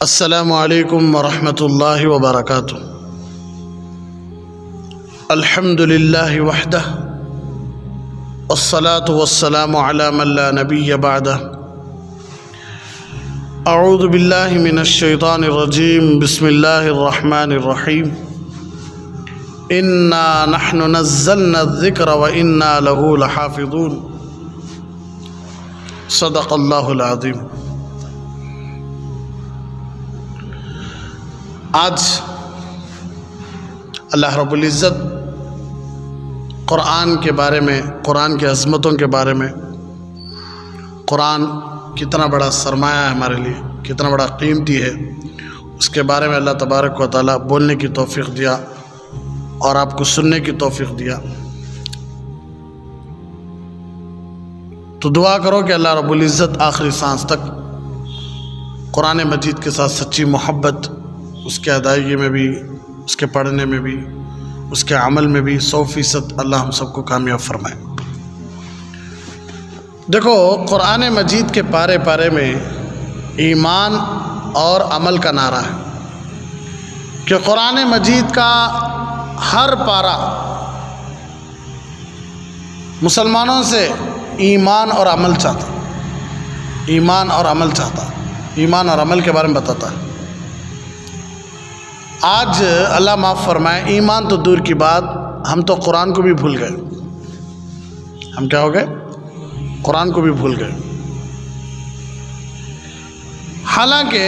السلام علیکم ورحمۃ اللہ وبرکاتہ۔ الحمد للہ وحدہ والصلاة والسلام علی من لا نبی بعدہ۔ اعوذ باللہ من الشیطان الرجیم، بسم اللہ الرحمن الرحیم۔ انا نحن نزلنا الذکر وانا لہ لحافظون۔ صدق اللہ العظیم۔ آج اللہ رب العزت قرآن کے بارے میں، قرآن کی عظمتوں کے بارے میں، قرآن کتنا بڑا سرمایہ ہے ہمارے لیے، کتنا بڑا قیمتی ہے، اس کے بارے میں اللہ تبارک و تعالیٰ بولنے کی توفیق دیا اور آپ کو سننے کی توفیق دیا۔ تو دعا کرو کہ اللہ رب العزت آخری سانس تک قرآن مجید کے ساتھ سچی محبت، اس کے ادائیگی میں بھی، اس کے پڑھنے میں بھی، اس کے عمل میں بھی 100% اللہ ہم سب کو کامیاب فرمائے۔ دیکھو، قرآن مجید کے پارے پارے میں ایمان اور عمل کا نعرہ ہے کہ قرآن مجید کا ہر پارہ مسلمانوں سے ایمان اور عمل چاہتا، ایمان اور عمل چاہتا، ایمان اور عمل کے بارے میں بتاتا ہے۔ آج اللہ معاف فرمائے، ایمان تو دور کی بات، ہم تو قرآن کو بھی بھول گئے۔ ہم کیا ہو گئے؟ قرآن کو بھی بھول گئے۔ حالانکہ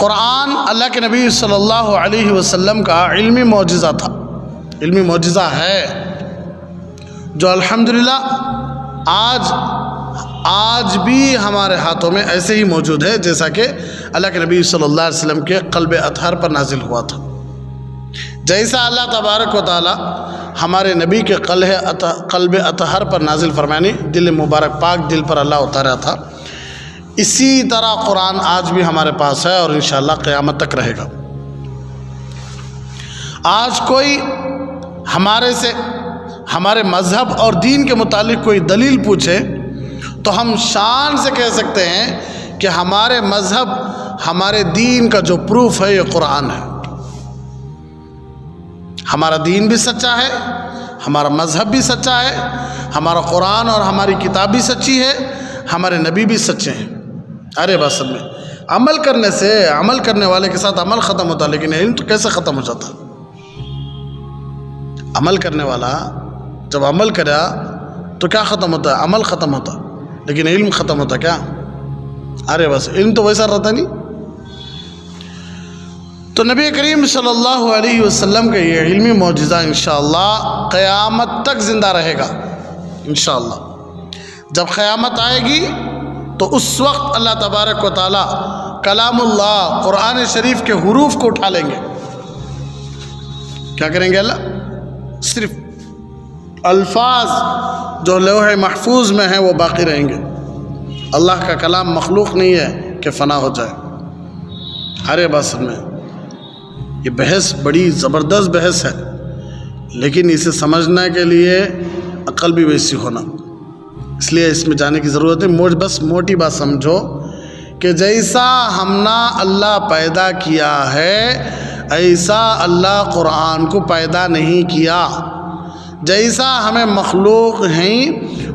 قرآن اللہ کے نبی صلی اللہ علیہ وسلم کا علمی معجزہ تھا، علمی معجزہ ہے، جو الحمدللہ آج بھی ہمارے ہاتھوں میں ایسے ہی موجود ہے جیسا کہ اللہ کے نبی صلی اللہ علیہ وسلم کے قلب اطہر پر نازل ہوا تھا۔ جیسا اللہ تبارک و تعالی ہمارے نبی کے قلب اطہر پر نازل فرمانی، دل مبارک پاک دل پر اللہ اتارا تھا، اسی طرح قرآن آج بھی ہمارے پاس ہے اور انشاءاللہ قیامت تک رہے گا۔ آج کوئی ہمارے سے ہمارے مذہب اور دین کے متعلق کوئی دلیل پوچھے تو ہم شان سے کہہ سکتے ہیں کہ ہمارے مذہب، ہمارے دین کا جو پروف ہے یہ قرآن ہے۔ ہمارا دین بھی سچا ہے، ہمارا مذہب بھی سچا ہے، ہمارا قرآن اور ہماری کتاب بھی سچی ہے، ہمارے نبی بھی سچے ہیں۔ ارے بس میں عمل کرنے سے، عمل کرنے والے کے ساتھ عمل ختم ہوتا، لیکن علم تو کیسے ختم ہو جاتا؟ عمل کرنے والا جب عمل کرا تو کیا ختم ہوتا ہے؟ عمل ختم ہوتا، لیکن علم ختم ہوتا کیا؟ ارے بس علم تو ویسا رہتا نہیں۔ تو نبی کریم صلی اللہ علیہ وسلم کا یہ علمی معجزہ انشاءاللہ قیامت تک زندہ رہے گا انشاءاللہ۔ جب قیامت آئے گی تو اس وقت اللہ تبارک و تعالی کلام اللہ، قرآن شریف کے حروف کو اٹھا لیں گے۔ کیا کریں گے؟ اللہ صرف الفاظ جو لوح محفوظ میں ہیں وہ باقی رہیں گے۔ اللہ کا کلام مخلوق نہیں ہے کہ فنا ہو جائے۔ ارے بس میں یہ بحث بڑی زبردست بحث ہے، لیکن اسے سمجھنے کے لیے عقل بھی ویسی ہونا، اس لیے اس میں جانے کی ضرورت ہے۔ بس موٹی بات سمجھو کہ جیسا ہم نے اللہ پیدا کیا ہے ایسا اللہ قرآن کو پیدا نہیں کیا۔ جیسا ہمیں مخلوق ہیں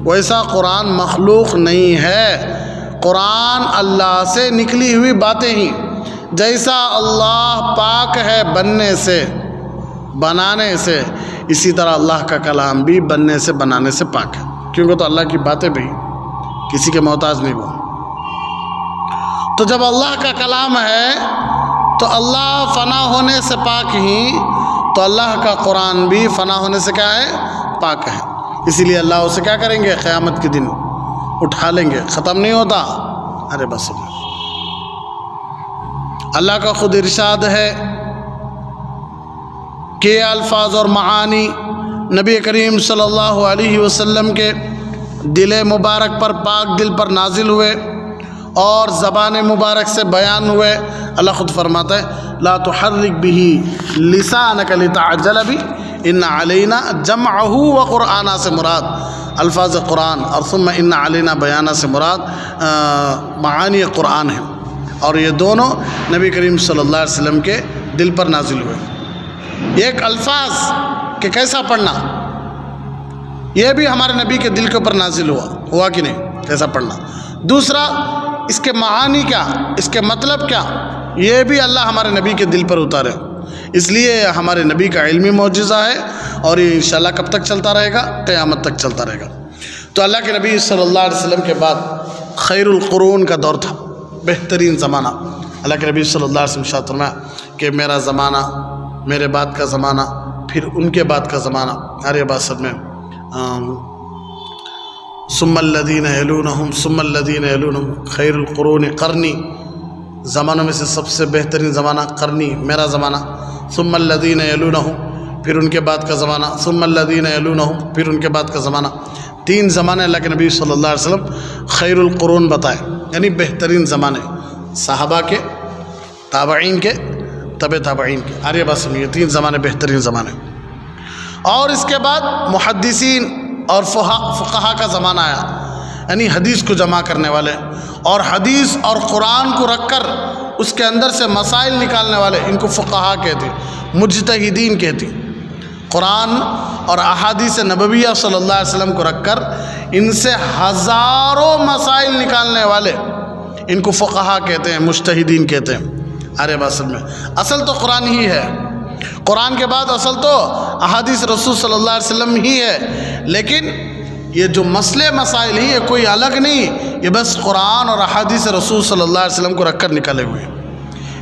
ویسا قرآن مخلوق نہیں ہے۔ قرآن اللہ سے نکلی ہوئی باتیں ہیں۔ جیسا اللہ پاک ہے بننے سے، بنانے سے، اسی طرح اللہ کا کلام بھی بننے سے، بنانے سے پاک ہے، کیونکہ تو اللہ کی باتیں بھی کسی کے محتاج نہیں وہ۔ تو جب اللہ کا کلام ہے تو اللہ فنا ہونے سے پاک ہی، تو اللہ کا قرآن بھی فنا ہونے سے کیا ہے؟ پاک ہے۔ اسی لیے اللہ اسے کیا کریں گے؟ قیامت کے دن اٹھا لیں گے، ختم نہیں ہوتا۔ ارے بس اللہ کا خود ارشاد ہے کہ الفاظ اور معانی نبی کریم صلی اللہ علیہ وسلم کے دل مبارک پر، پاک دل پر نازل ہوئے اور زبان مبارک سے بیان ہوئے۔ اللہ خود فرماتا ہے لا تحرک به لسانک لتعجل به ان علینا جمعہ و قرآن سے مراد الفاظ قرآن، اور ثم ان علینا بیانہ سے مراد معانی قرآن ہے۔ اور یہ دونوں نبی کریم صلی اللہ علیہ وسلم کے دل پر نازل ہوئے. ایک الفاظ کہ کیسا پڑھنا، یہ بھی ہمارے نبی کے دل کے اوپر نازل ہوا کہ نہیں، کیسا پڑھنا. دوسرا اس کے معانی کیا، اس کے مطلب کیا، یہ بھی اللہ ہمارے نبی کے دل پر اتارے. اس لیے ہمارے نبی کا علمی معجزہ ہے اور یہ انشاءاللہ کب تک چلتا رہے گا؟ قیامت تک چلتا رہے گا. تو اللہ کے نبی صلی اللہ علیہ وسلم کے بعد خیر القرون کا دور تھا، بہترین زمانہ. اللہ کے نبی صلی اللہ علیہ وسلم ارشاد فرمایا کہ میرا زمانہ، میرے بعد کا زمانہ، پھر ان کے بعد کا زمانہ. ہر بات سب میں ثم الذین یلونہم ثم الذین یلونہم خیر القرون قرنی، زمانوں میں سے سب سے بہترین زمانہ قرنی، میرا زمانہ. ثم الذین یلونہم، پھر ان کے بعد کا زمانہ. ثم الذین یلونہم، پھر ان کے بعد کا زمانہ. 3 زمانے اللہ کے نبی صلی اللہ علیہ وسلم خیر القرون بتائے، یعنی بہترین زمانے. صحابہ کے، تابعین کے، تبع تابعین کے. آریہ بات سنیے، 3 زمانے بہترین زمانے. اور اس کے بعد محدثین اور فقہا کا زمانہ آیا، یعنی حدیث کو جمع کرنے والے اور حدیث اور قرآن کو رکھ کر اس کے اندر سے مسائل نکالنے والے، ان کو فقہا کہتے، مجتہدین کہتے. قرآن اور احادیث نبویہ صلی اللہ علیہ وسلم کو رکھ کر ان سے ہزاروں مسائل نکالنے والے، ان کو فقہا کہتے ہیں، مجتہدین کہتے ہیں. ارے بات میں اصل تو قرآن ہی ہے، قرآن کے بعد اصل تو احادیث رسول صلی اللہ علیہ وسلم ہی ہے. لیکن یہ جو مسئلے مسائل ہی، یہ کوئی الگ نہیں، یہ بس قرآن اور احادیث رسول صلی اللہ علیہ وسلم کو رکھ کر نکالے ہوئے.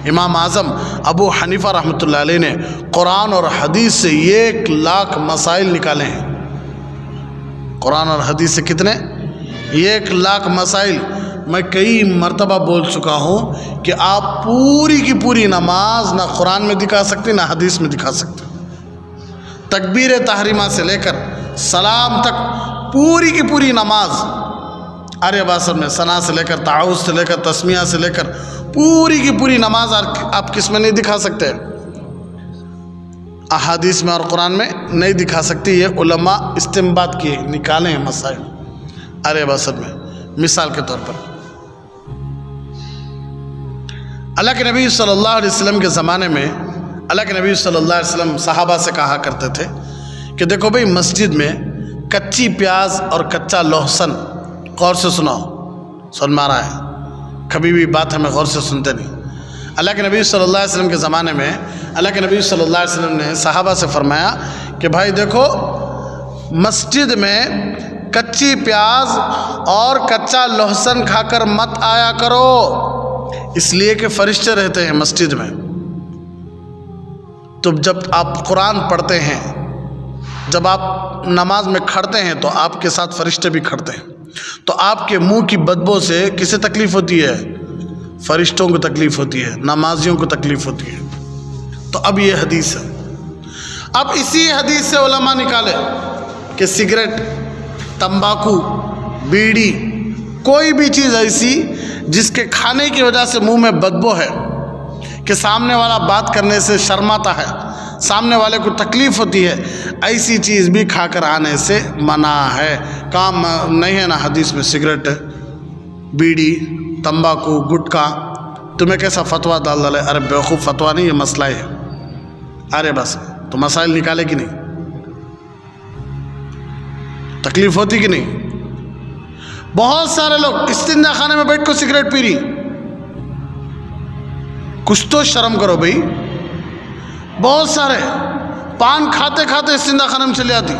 امام اعظم ابو حنیفہ رحمۃ اللہ علیہ نے قرآن اور حدیث سے 1,00,000 مسائل نکالے ہیں. قرآن اور حدیث سے کتنے؟ 1,00,000 مسائل. میں کئی مرتبہ بول چکا ہوں کہ آپ پوری کی پوری نماز نہ قرآن میں دکھا سکتے نہ حدیث میں دکھا سکتے. تکبیر تحریمہ سے لے کر سلام تک پوری کی پوری نماز، ارے باسر میں ثنا سے لے کر تعوذ سے لے کر تسمیہ سے لے کر پوری کی پوری نماز آپ کس میں نہیں دکھا سکتے؟ احادیث میں اور قرآن میں نہیں دکھا سکتی. یہ علماء استنباط کیے، نکالے ہیں مسائل. ارے باسر میں مثال کے طور پر اللہ کے نبی صلی اللہ علیہ وسلم کے زمانے میں اللہ کے نبی صلی اللہ علیہ وسلم صحابہ سے کہا کرتے تھے کہ دیکھو بھئی، مسجد میں کچی پیاز اور کچا لہسن، غور سے سنو، سن مارا ہے، کبھی بھی بات ہمیں غور سے سنتے نہیں. اللہ کے نبی صلی اللہ علیہ وسلم کے زمانے میں اللہ کے نبی صلی اللہ علیہ وسلم نے صحابہ سے فرمایا کہ بھائی دیکھو، مسجد میں کچی پیاز اور کچا لہسن کھا کر مت آیا کرو، اس لیے کہ فرشتے رہتے ہیں مسجد میں. تو جب آپ قرآن پڑھتے ہیں، جب آپ نماز میں کھڑتے ہیں تو آپ کے ساتھ فرشتے بھی کھڑتے ہیں. تو آپ کے منہ کی بدبو سے کسے تکلیف ہوتی ہے؟ فرشتوں کو تکلیف ہوتی ہے، نمازیوں کو تکلیف ہوتی ہے. تو اب یہ حدیث ہے. اب اسی حدیث سے علماء نکالے کہ سگریٹ، تمباکو، بیڑی، کوئی بھی چیز ایسی جس کے کھانے کی وجہ سے منہ میں بدبو ہے، کہ سامنے والا بات کرنے سے شرماتا ہے، سامنے والے کو تکلیف ہوتی ہے، ایسی چیز بھی کھا کر آنے سے منع ہے. کام نہیں ہے نا حدیث میں سگریٹ، بیڑی، تمباکو، گٹکا. تمہیں کیسا فتویٰ ڈال ڈالے؟ ارے بیوقوف، فتویٰ نہیں، یہ مسئلہ ہے. ارے بس تو مسائل نکالے کہ نہیں؟ تکلیف ہوتی کہ نہیں؟ بہت سارے لوگ استنجا خانے میں بیٹھ کر سگریٹ پی رہی. کچھ تو شرم کرو بھئی. بہت سارے پان کھاتے کھاتے استنجا خانے میں چلی آتی،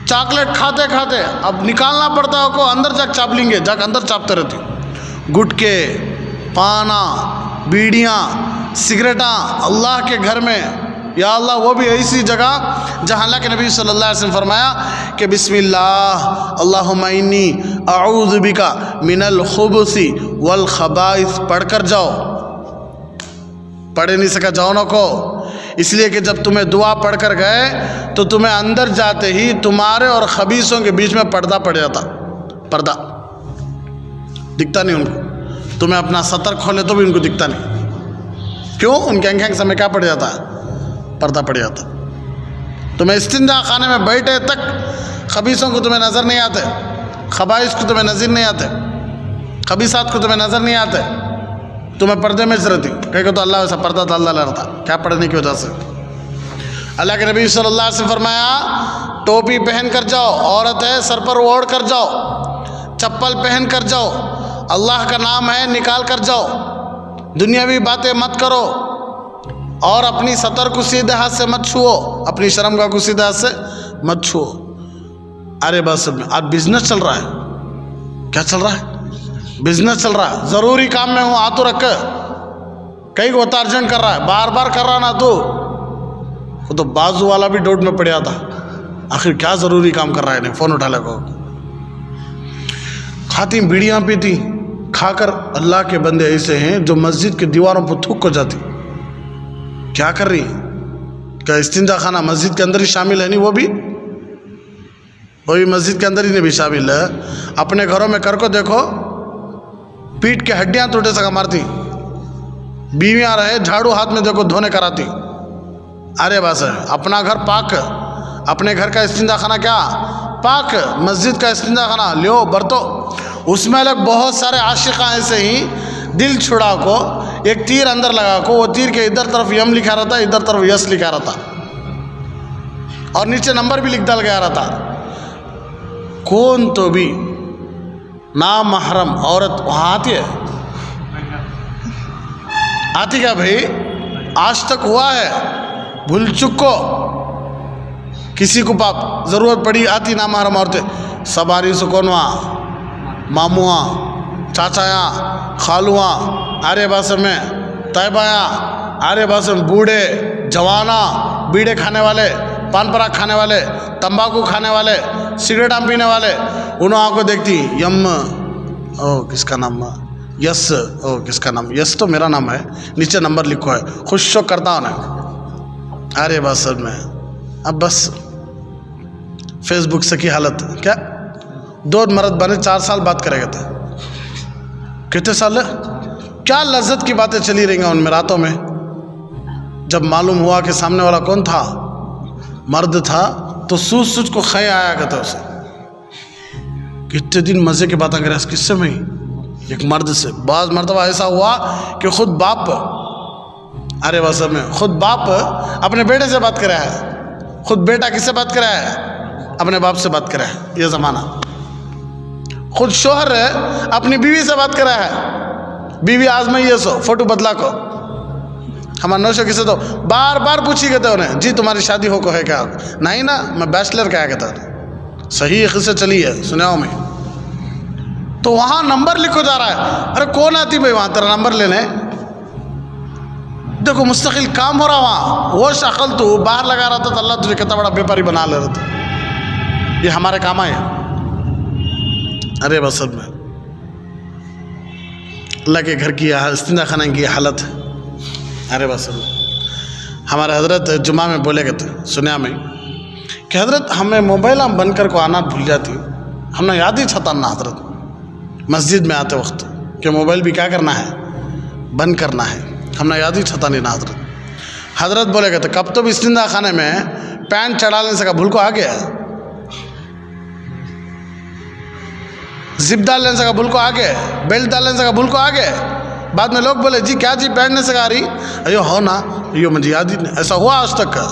چاکلیٹ کھاتے کھاتے اب نکالنا پڑتا ہے کو، اندر جا چاپ لیں گے، جا کے اندر چاپتے رہتی. گٹکے، پانا، بیڑیاں، سگریٹاں اللہ کے گھر میں، یا اللہ وہ بھی ایسی جگہ جہاں اللہ کے نبی صلی اللہ علیہ وسلم فرمایا کہ بسم اللہ اللہم انی اعوذ بک من الخبث والخبائث پڑھ کر جاؤ. پڑھے نہیں سکا جاؤ نہ کو، اس لیے کہ جب تمہیں دعا پڑھ کر گئے تو تمہیں اندر جاتے ہی تمہارے اور خبیثوں کے بیچ میں پردہ پڑ جاتا. پردہ دکھتا نہیں ان کو. تمہیں اپنا سطر کھولے تو بھی ان کو دکھتا نہیں. کیوں؟ ان کے آنکھیں سامنے کیا پڑ جاتا ہے؟ پردہ پڑ جاتا. تمہیں استنجا خانے میں بیٹھے تک خبیثوں کو تمہیں نظر نہیں آتے، خبائث کو تمہیں نظر نہیں آتے. خبیثات کو تمہیں نظر نہیں آتے، تمہیں پردے میں رہتی، کہ تو اللہ ویسا پردہ تھا، اللہ رہتا کیا پڑھنے کی وجہ سے۔ اللہ کے نبی صلی اللہ علیہ وسلم فرمایا ٹوپی پہن کر جاؤ، عورت ہے سر پر اوڑھ کر جاؤ، چپل پہن کر جاؤ، اللہ کا نام ہے نکال کر جاؤ، دنیاوی باتیں مت کرو، اور اپنی سطر کو سیدھے ہاتھ سے مت چھوؤ، اپنی شرمگاہ کو سیدھے ہاتھ سے مت چھوؤ۔ ارے بس آج بزنس چل رہا ہے، کیا چل رہا ہے؟ بزنس چل رہا ہے، ضروری کام میں ہوں ہاتھوں رکھ کر، کئی کو ارجنٹ کر رہا ہے، بار بار کر رہا نا تو بازو والا بھی ڈوٹ میں پڑیا تھا، آخر کیا ضروری کام کر رہا ہے، انہیں فون اٹھا لگا۔ کھاتی بیڑیاں پیتی، کھا کر اللہ کے بندے ایسے ہیں جو مسجد کے دیواروں پر تھوک کو جاتی، کیا کر رہی ہیں؟ کیا استنجا خانہ مسجد کے اندر ہی شامل ہے؟ نہیں، وہ بھی مسجد کے اندر ہی نہیں بھی شامل ہے۔ اپنے گھروں میں کر کو دیکھو، پیٹ کے ہڈیاں ٹوٹے سکا مارتی، بیویاں رہے جھاڑو ہاتھ میں دیکھو دھونے کراتی۔ ارے بس اپنا گھر پاک، اپنے گھر کا استنجا خانہ کیا پاک، مسجد کا استنجا خانہ لیو برتو، اس میں الگ بہت سارے عاشقاں ایسے ہی دل چھڑا کو ایک تیر اندر لگا کو، وہ تیر کے ادھر طرف یم لکھا رہتا، ادھر طرف یس لکھا رہتا، اور نیچے نمبر بھی لکھ ڈال گیا رہتا۔ کون تو بھی نامحرم عورت وہاں آتی ہے؟ آتی کیا بھائی؟ آج تک ہوا ہے بھول چکو، کسی کو پاپ ضرورت پڑی آتی نامحرم عورتیں، سب آ رہی سکونواں، مامواں، چاچایاں، خالواں، آرے باسم میں طیبایاں، آرے باسم بوڑھے جواناں، بیڑے کھانے والے، پان پراگ کھانے والے، تمباکو کھانے والے، سگریٹ آم پینے والے، انہوں آنکھ کو دیکھتی، یم او کس کا نام، یس او کس کا نام، یس تو میرا نام ہے، نیچے نمبر لکھو ہے، خوش شوق کرتا ہوں نا۔ ارے بس میں اب بس فیس بک سے کی حالت کیا، دو مرد بنے 4 سال بات کرے گا تھا، کتنے سال کیا لذت کی باتیں چلی رہی ہیں ان میں راتوں میں، جب معلوم ہوا کہ سامنے والا کون تھا، مرد تھا، تو سوچ کو خے آیا کرتا اسے، کتنے دن مزے کی باتیں کرے اس قصے میں ہی ایک مرد سے۔ بعض مرتبہ ایسا ہوا کہ خود باپ، ارے بس میں خود باپ اپنے بیٹے سے بات کرا ہے، خود بیٹا کس سے بات کرا ہے؟ اپنے باپ سے بات کرا ہے، یہ زمانہ۔ خود شوہر اپنی بیوی سے بات کرا ہے، بیوی آزمائیے سو فوٹو بدلا کو، ہمارا نوشو کسے تو بار بار پوچھی گئے تھے انہیں، جی تمہاری شادی ہو کو ہے کیا؟ نہیں نا، میں بیچلر کہا کہتا تھا، صحیح قصے چلی ہے سناؤ میں۔ تو وہاں نمبر لکھو جا رہا ہے، ارے کون آتی بھائی وہاں تیرا نمبر لینے؟ دیکھو مستقل کام ہو رہا وہاں، وہ شکل تو باہر لگا رہا تھا تو اللہ تجھے کتنا بڑا بیپاری بنا لے رہا تھا، یہ ہمارے کام آئے۔ ارے بس میں اللہ کے گھر کی استنجا خانہ کی حالت ہے۔ ارے بس ہمارے حضرت جمعہ میں بولے گئے تھے سنیا میں کہ حضرت ہمیں موبائل ہم بند کر کو آنا بھول جاتی، ہم نے یاد ہی چھتا نا حضرت مسجد میں آتے وقت کہ موبائل بھی کیا کرنا ہے، بند کرنا ہے، ہم نے یاد ہی چھتا نہیں نا حضرت۔ حضرت بولے گئے تھے کب تو بھی استنجا خانے میں پینٹ چڑھا لینے سے کا بھول کو آ گیا، زپ ڈال لینے سے کا بھول کو آ گئے، بیلٹ ڈال لینے سے کا بھول کو آ گئے۔ بعد میں لوگ بولے جی کیا جی پہننے سے آ رہی، ایو ہو نا، ایو مجھے یاد ہی نہیں، ایسا ہوا آج تک کا،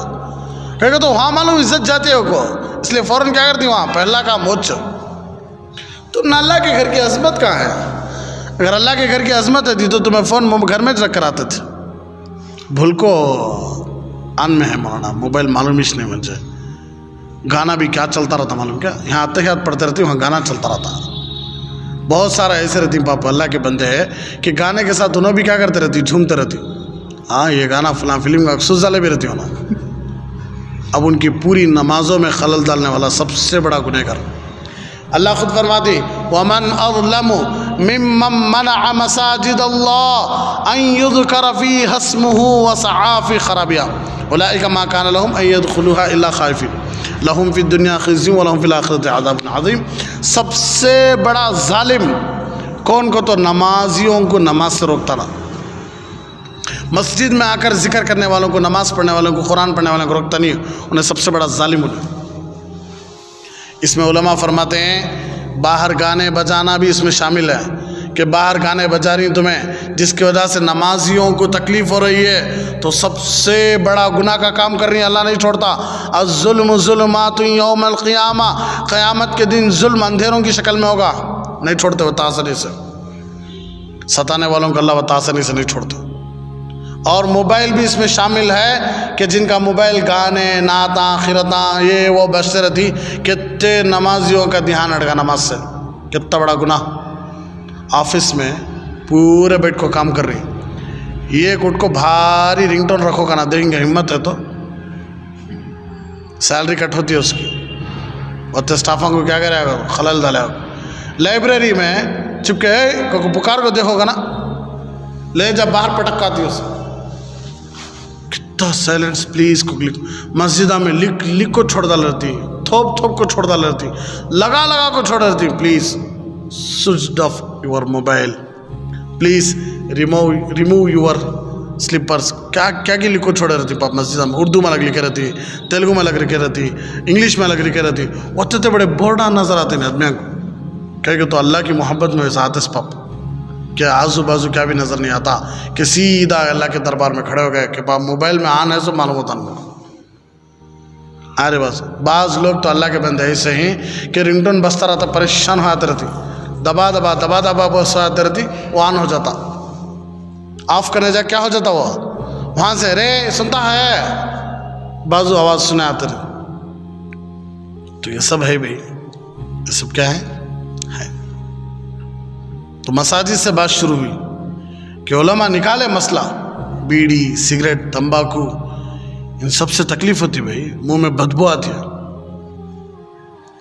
کہ تو وہاں معلوم عزت جاتی ہے کو، اس لیے فوراً کیا کرتی وہاں پہلا کا موچ۔ تو نہ اللہ کے گھر کی عظمت کہاں ہے؟ اگر اللہ کے گھر کی عظمت ہے تو تمہیں فون گھر میں رکھ کر آتے تھے، بھول کو آن میں ہے مولانا، موبائل معلوم ہی نہیں مجھے، گانا بھی کیا چلتا رہتا معلوم کیا، یہاں آتے ہی پڑھتے رہتی وہاں گانا چلتا رہتا، بہت سارا ایسے رہتی پاپا اللہ کے بندے ہیں کہ گانے کے ساتھ انہوں بھی کیا کرتے رہتی، جھومتے رہتی، ہاں یہ گانا فلاں فلم کا اکسوس ڈالے بھی رہتی ہونا۔ اب ان کی پوری نمازوں میں خلل ڈالنے والا سب سے بڑا گنہگار اللہ خود فرماتی وَمَنْ أَظْلَمُ مِمَّنْ مَنَعَ مَسَاجِدَ اللَّهِ أَنْ يُذْكَرَ فِيهَا اسْمُهُ وَسَعَىٰ فِي خَرَابِهَا أُولَٰئِكَ مَا كَانَ لَهُمْ أَنْ يَدْخُلُوهَا إِلَّا خَائِفِينَ لَهُمْ فِي الدُّنْيَا خِزْيٌ وَلَهُمْ فِي الْآخِرَةِ عَذَابٌ عَظِيمٌ۔ سب سے بڑا ظالم کون کو؟ تو نمازیوں کو نماز سے روکتا رہا، مسجد میں آ کر ذکر کرنے والوں کو، نماز پڑھنے والوں کو، قرآن پڑھنے والوں کو روکتا نہیں، انہیں سب سے بڑا ظالم انہیں۔ اس میں علماء فرماتے ہیں باہر گانے بجانا بھی اس میں شامل ہے کہ باہر گانے بجا رہی ہیں تمہیں، جس کی وجہ سے نمازیوں کو تکلیف ہو رہی ہے، تو سب سے بڑا گناہ کا کام کر رہی ہیں، اللہ نہیں چھوڑتا۔ الظلم ظلمات یوم القیامہ، قیامت کے دن ظلم اندھیروں کی شکل میں ہوگا، نہیں چھوڑتے وہ تآسانی سے، ستانے والوں کو اللہ وہ تآسانی سے نہیں چھوڑتے۔ اور موبائل بھی اس میں شامل ہے کہ جن کا موبائل گانے، نعتاں، خیرتاں، یہ وہ بجتے رہتی، کتنے نمازیوں کا دھیان ہٹ گا نماز سے، کتنا بڑا گناہ۔ آفس میں پورے بیٹھ کو کام کر رہی، یہ کٹ کو بھاری رنگ ٹون رکھو کا نہ دیں گے، ہمت ہے تو سیلری کٹ ہوتی ہے اس کی، اور اسٹافوں کو کیا کرے گا، خلل ڈالے گا۔ لائبریری میں چپکے کو پکار کو دیکھو گا نا، لے جب باہر پٹکاتی اسے، کتنا سائلنس پلیز کو لکھ۔ مسجدہ میں لکھ کو چھوڑ ڈال رہتی، تھوپ تھوپ کو چھوڑ ڈال رہتی، لگا لگا کو چھوڑ رہتی، please switch off your mobile, please remove your slippers. کیا کی لکھ کو چھوڑ رہتی پاپ مسجدہ میں، اردو میں لگ لکھے رہتی، تیلگو میں لگ لکھے رہتی، انگلش میں لگ لکھے رہتی، اتنے بڑے بورڈ نظر آتے ہیں آدمیاں کو، کہ تو اللہ کی محبت میں ویسا آتے پاپ کہ آزو بازو کیا بھی نظر نہیں آتا، کہ سیدھا اللہ کے دربار میں کھڑے ہو گئے کہ پاپ موبائل میں آن ہے سو معلوم ہوتا نہیں۔ ارے بس بعض لوگ تو اللہ کے بندے ایسے ہیں کہ رنگ ٹون بجتا رہتا، پریشان ہو آتے رہتی، دبا دبا دبا دبا بس آتے رہتی، وہ آن ہو جاتا، آف کرنے جا کیا ہو جاتا، وہ وہاں سے رے سنتا ہے، بازو آواز سنے آتے رہے۔ تو یہ سب ہے بھائی، یہ سب کیا ہے؟ تو مساجد سے بات شروع ہوئی کہ علماء نکالے مسئلہ، بیڑی، سگریٹ، تمباکو، ان سب سے تکلیف ہوتی بھائی، منہ میں بدبو آتی ہے،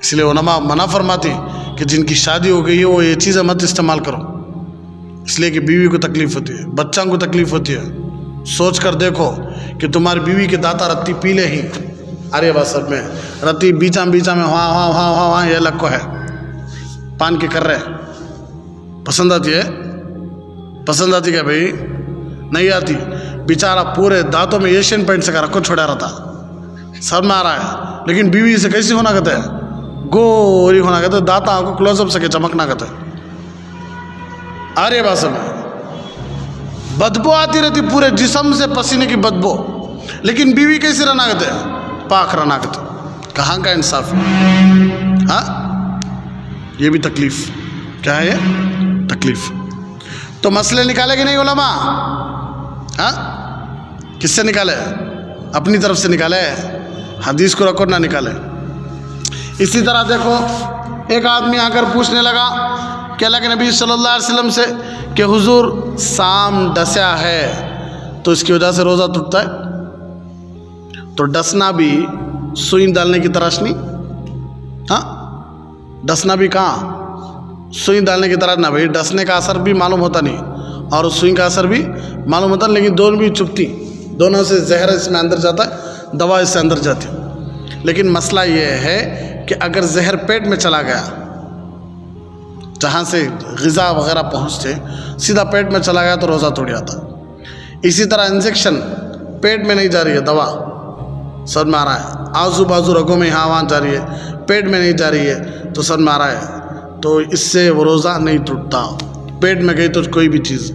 اس لیے علماء منع فرماتے ہیں کہ جن کی شادی ہو گئی ہے وہ یہ چیزیں مت استعمال کرو، اس لیے کہ بیوی کو تکلیف ہوتی ہے، بچوں کو تکلیف ہوتی ہے۔ سوچ کر دیکھو کہ تمہاری بیوی کے داتا رتی پیلے ہی، ارے بس سب میں رتی بیچا میں وہاں یہ الگ کو ہے، پان کے کر رہے، پسند آتی ہے؟ پسند آتی کیا بھائی؟ نہیں آتی، بیچارہ پورے دانتوں میں ایشین پینٹ سے کا رکھو چھوڑا رہتا، سر میں آ رہا ہے، لیکن بیوی سے کیسی ہونا کہتے ہیں، گوری ہونا کہتے ہیں، دانت آنکھوں کلوز اپ سے کے چمکنا کہتے ہیں، آرے بات میں بدبو آتی رہتی پورے جسم سے، پسینے کی بدبو، لیکن بیوی کیسی رہنا کہتے ہیں، پاک رہنا کہتے ہیں۔ کہاں کا انصاف ہے؟ ہاں، یہ بھی تکلیف، کیا ہے یہ تکلیف؟ تو مسئلے نکالے کہ نہیں علماء؟ ہاں، کس سے نکالے؟ اپنی طرف سے نکالے، حدیث کو رکھو نہ نکالے۔ اسی طرح دیکھو، ایک آدمی آ کر پوچھنے لگا کہ اللہ کے نبی صلی اللہ علیہ وسلم سے کہ حضور سام ڈسیا ہے تو اس کی وجہ سے روزہ ٹوٹتا ہے؟ تو ڈسنا بھی سوئی ڈالنے کی تراش نہیں، ہاں، ڈسنا بھی کہاں سوئی ڈالنے کی طرح نہ بھائی، ڈسنے کا اثر بھی معلوم ہوتا نہیں اور سوئی کا اثر بھی معلوم ہوتا نہیں، لیکن دونوں بھی چپتی، دونوں سے زہر اس میں اندر جاتا ہے، دوا اس سے اندر جاتی۔ لیکن مسئلہ یہ ہے کہ اگر زہر پیٹ میں چلا گیا، جہاں سے غذا وغیرہ پہنچتے سیدھا پیٹ میں چلا گیا تو روزہ ٹوٹ جاتا۔ اسی طرح انجیکشن پیٹ میں نہیں جا رہی ہے، دوا سر میں آ رہا ہے، آزو بازو رگوں میں یہاں وہاں جا رہی ہے، پیٹ میں نہیں جا رہی ہے تو سر میں آ رہا ہے، تو اس سے وہ روزہ نہیں ٹوٹتا۔ پیٹ میں گئی تو کوئی بھی چیز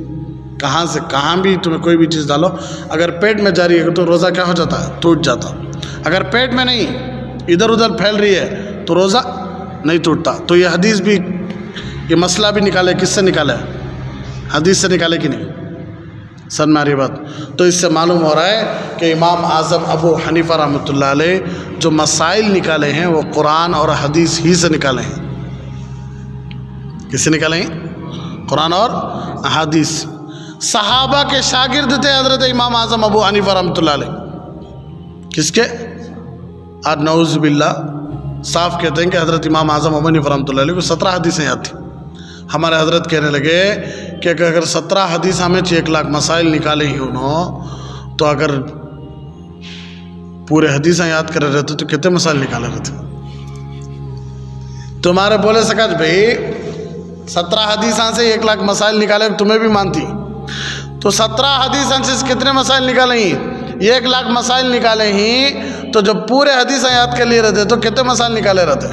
کہاں سے کہاں بھی تمہیں کوئی بھی چیز ڈالو، اگر پیٹ میں جا رہی ہے تو روزہ کیا ہو جاتا ہے، ٹوٹ جاتا۔ اگر پیٹ میں نہیں ادھر ادھر پھیل رہی ہے تو روزہ نہیں ٹوٹتا۔ تو یہ حدیث بھی، یہ مسئلہ بھی نکالے، کس سے نکالے؟ حدیث سے نکالے کہ نہیں؟ سن ماری بات۔ تو اس سے معلوم ہو رہا ہے کہ امام اعظم ابو حنیفہ رحمۃ اللہ علیہ جو مسائل نکالے ہیں وہ قرآن اور حدیث ہی سے نکالے ہیں۔ کس سے نکالے ہیں؟ قرآن اور احادیث۔ صحابہ کے شاگرد تھے حضرت امام اعظم ابو حنیفہ رحمۃ اللہ علیہ، کس کے؟ آج نعوذ باللہ صاف کہتے ہیں کہ حضرت امام اعظم ابو حنیفہ رحمۃ اللہ علیہ کو 17 حدیثیں یاد تھیں۔ ہمارے حضرت کہنے لگے کہ اگر 17 حدیث ہمیں 1 لاکھ مسائل نکالے ہی انہوں، تو اگر پورے حدیثیں یاد کرے رہتے تو کتنے مسائل نکالے رہتے؟ تمہارے بولے سکا بھائی 17 حدیثاں سے 1 لاکھ مسائل نکالے، تمہیں بھی مانتی، تو 17 حدیثاں سے کتنے مسائل نکالے ہی؟ 1 لاکھ مسائل نکالے ہی، تو جب پورے حدیثیں یاد کر لیے رہتے تو کتنے مسائل نکالے رہتے؟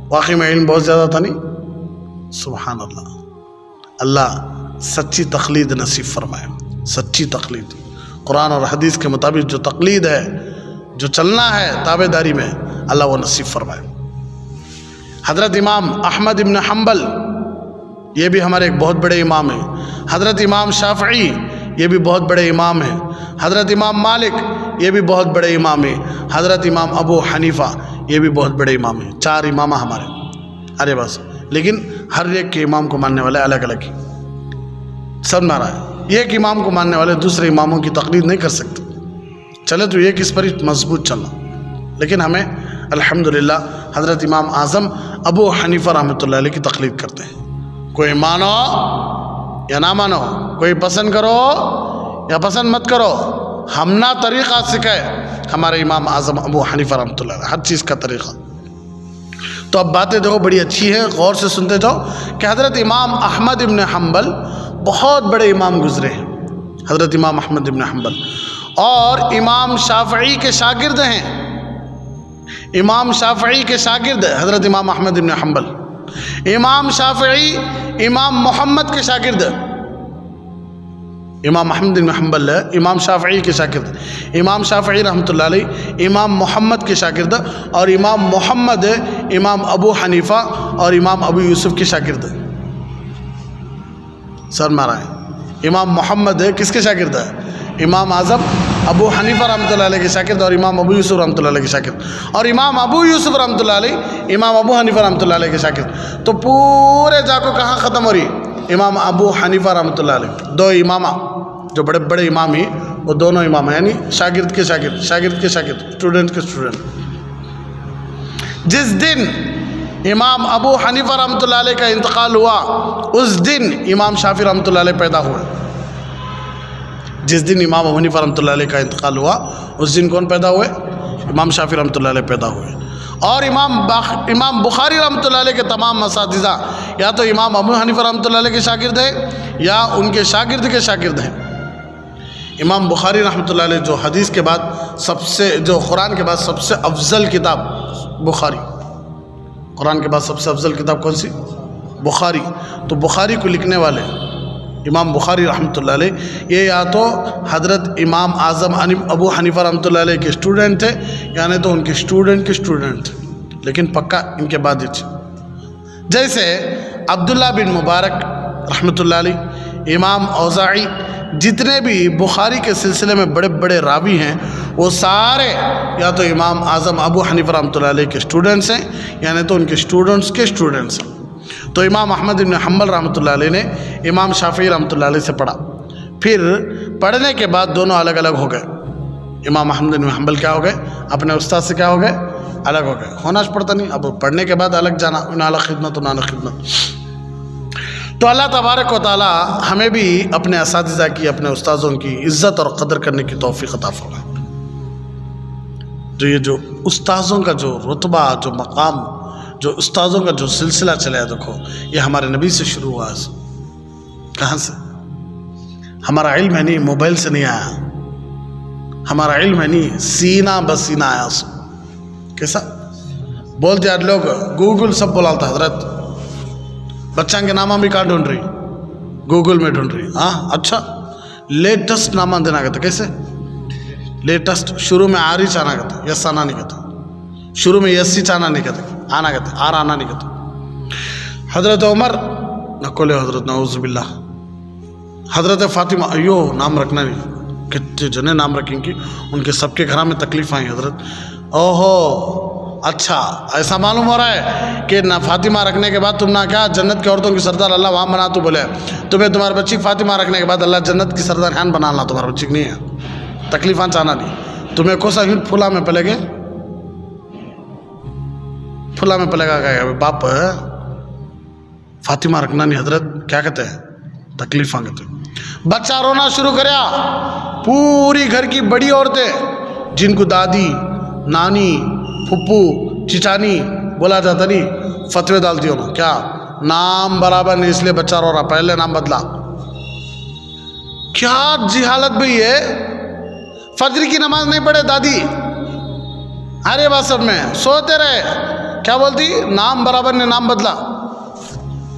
واقعی میں علم بہت زیادہ تھا نہیں؟ سبحان اللہ۔ اللہ سچی تقلید نصیب فرمائے. سچی تقلید قرآن اور حدیث کے مطابق جو تقلید ہے، جو چلنا ہے تابع داری میں، اللہ وہ نصیب فرمائے. حضرت امام احمد ابن حنبل یہ بھی ہمارے ایک بہت بڑے امام ہیں. حضرت امام شافعی یہ بھی بہت بڑے امام ہیں. حضرت امام مالک یہ بھی بہت بڑے امام ہیں. حضرت امام ابو حنیفہ یہ بھی بہت بڑے امام ہیں. 4 امامہ ہمارے. ارے بس، لیکن ہر ایک کے امام کو ماننے والے الگ الگ ہی. سب نہ رہا ہے، ایک امام کو ماننے والے دوسرے اماموں کی تقلید نہیں کر سکتے. چلے تو ایک اس پر ہی مضبوط چلنا. لیکن ہمیں الحمدللہ حضرت امام اعظم ابو حنیفہ رحمۃ اللہ علیہ کی تقلید کرتے ہیں. کوئی مانو یا نہ مانو، کوئی پسند کرو یا پسند مت کرو، ہم نہ طریقہ سکھائے ہمارے امام اعظم ابو حنیفہ رحمۃ اللہ علیہ، ہر چیز کا طریقہ. تو اب باتیں دیکھو بڑی اچھی ہے، غور سے سنتے جاؤ کہ حضرت امام احمد ابن حنبل بہت بڑے امام گزرے ہیں. حضرت امام احمد ابن حنبل اور امام شافعی کے شاگرد ہیں. امام شافعی کے شاگرد حضرت امام احمد ابن حنبل. امام شافعی امام محمد کے شاگرد. امام احمد بن حنبل امام شافعی کے شاگرد. امام شافعی رحمۃ اللہ علیہ امام محمد کے شاگرد، اور امام محمد امام ابو حنیفہ اور امام ابو یوسف کے شاگرد. سر مارا ہے. امام محمد کس کے شاگرد ہے؟ امام اعظم ابو حنیفہ رحمۃ اللہ علیہ کے شاگرد، اور امام ابو یوسف رحمۃ اللہ علیہ کے شاگرد، اور امام ابو یوسف رحمۃ اللہ علیہ امام ابو حنیفہ رحمۃ اللہ علیہ کے شاگرد. تو پورے جا کو کہاں ختم ہو رہی؟ امام ابو حنیفہ رحمۃ اللہ علیہ. 2 امامہ جو بڑے بڑے امام ہیں وہ دونوں امام ہیں، یعنی شاگرد کے شاگرد، شاگرد کے شاگرد، اسٹوڈنٹ کے اسٹوڈنٹ. جس دن امام ابو حنیفہ رحمۃ اللہ علیہ کا انتقال ہوا اس دن امام شافعی رحمۃ اللہ علیہ پیدا ہوئے. جس دن امام ابو حنیفہ رحمۃ اللہ علیہ کا انتقال ہوا اس دن کون پیدا ہوئے؟ امام شافعی رحمۃ اللہ علیہ پیدا ہوئے. اور امام بخاری رحمۃ اللہ علیہ کے تمام اساتذہ یا تو امام ابو حنیفہ رحمۃ اللہ علیہ کے شاگرد ہیں یا ان کے شاگرد کے شاگرد ہیں. امام بخاری رحمۃ اللہ علیہ جو حدیث کے بعد جو قرآن کے بعد سب سے افضل کتاب بخاری، قرآن کے بعد سب سے افضل کتاب کون سی؟ بخاری. تو بخاری کو لکھنے والے امام بخاری رحمۃ اللہ علیہ یہ یا تو حضرت امام اعظم ابو حنیفہ رحمۃ اللہ علیہ کے اسٹوڈنٹ تھے، یعنی تو ان کے اسٹوڈنٹ کے اسٹوڈنٹ تھے، لیکن پکا ان کے بعد ہی تھے. جیسے عبداللہ بن مبارک رحمۃ اللہ علیہ، امام اوزاعی، جتنے بھی بخاری کے سلسلے میں بڑے بڑے راوی ہیں وہ سارے یا تو امام اعظم ابو حنیفہ رحمۃ اللہ علیہ کے اسٹوڈنٹس ہیں، یعنی تو ان کے اسٹوڈنٹس کے اسٹوڈنٹس ہیں. تو امام احمد بن حنبل رحمۃ اللہ علیہ نے امام شافعی رحمۃ اللہ علیہ سے پڑھا. پھر پڑھنے کے بعد دونوں الگ الگ ہو گئے. امام احمد بن حنبل کیا ہو گئے؟ اپنے استاد سے کیا ہو گئے؟ الگ ہو گئے. ہونا پڑتا نہیں، اب پڑھنے کے بعد الگ جانا، انہیں الگ خدمت انہیں الگ خدمت. تو اللہ تبارک و تعالی ہمیں بھی اپنے اساتذہ کی، اپنے استاذوں کی عزت اور قدر کرنے کی توفیق عطا فرمائے. جو استاذوں کا جو رتبہ، جو مقام، جو استاذوں کا جو سلسلہ چلا ہے، دیکھو یہ ہمارے نبی سے شروع ہوا. کہاں سے؟ ہمارا علم ہے نہیں موبائل سے نہیں آیا، ہمارا علم ہے نہیں سینہ بسینہ آیا. کیسا بولتے آج لوگ گوگل سب بولاتا حضرت، بچوں کے نامہ بھی کہاں ڈھونڈ رہی؟ گوگل میں ڈھونڈ رہی. ہاں اچھا، لیٹسٹ نامہ دینا کہتا. کیسے لیٹسٹ؟ شروع میں آر ہی چانا کہتا، یس آنا نہیں کہتا. شروع میں یس ہی چانا نہیں کہتے، آنا کہتے، آر آنا نہیں کہتا. حضرت عمر نقول حضرت نعوذ باللہ، حضرت فاطمہ ایو نام رکھنا نہیں، کتنے جنے نام رکھیں گی، ان کے سب کے گھر میں تکلیف آئیں. حضرت اوہو اچھا ایسا معلوم ہو رہا ہے کہ نہ فاطمہ رکھنے کے بعد تم نہ کیا جنت کی عورتوں کی سردار اللہ وہاں بنا. تو بولے تمہیں تمہاری بچی فاطمہ رکھنے کے بعد اللہ جنت کی سردار ہین بنانا، تمہاری بچی نہیں ہے، تکلیفاں چاہنا نہیں. تمہیں کو سا پھولا میں پلے گے، پھولا میں پلے گا کہ باپ فاطمہ رکھنا نہیں. حضرت کیا کہتے ہیں؟ تکلیفاں کہتے ہیں. بچہ رونا شروع کریا، پوری گھر کی بڑی عورتیں جن کو دادی، نانی، پھپھو، چچانی بولا جاتا نہیں، فتوے ڈالتی ہو نا، کیا نام برابر نہیں اس لیے بچہ رو رہا، پہلے نام بدلا. کیا جہالت بھئی ہے؟ فجر کی نماز نہیں پڑھے دادی، ارے بات سب میں سوتے رہے، کیا بولتی؟ نام برابر نے نام بدلا.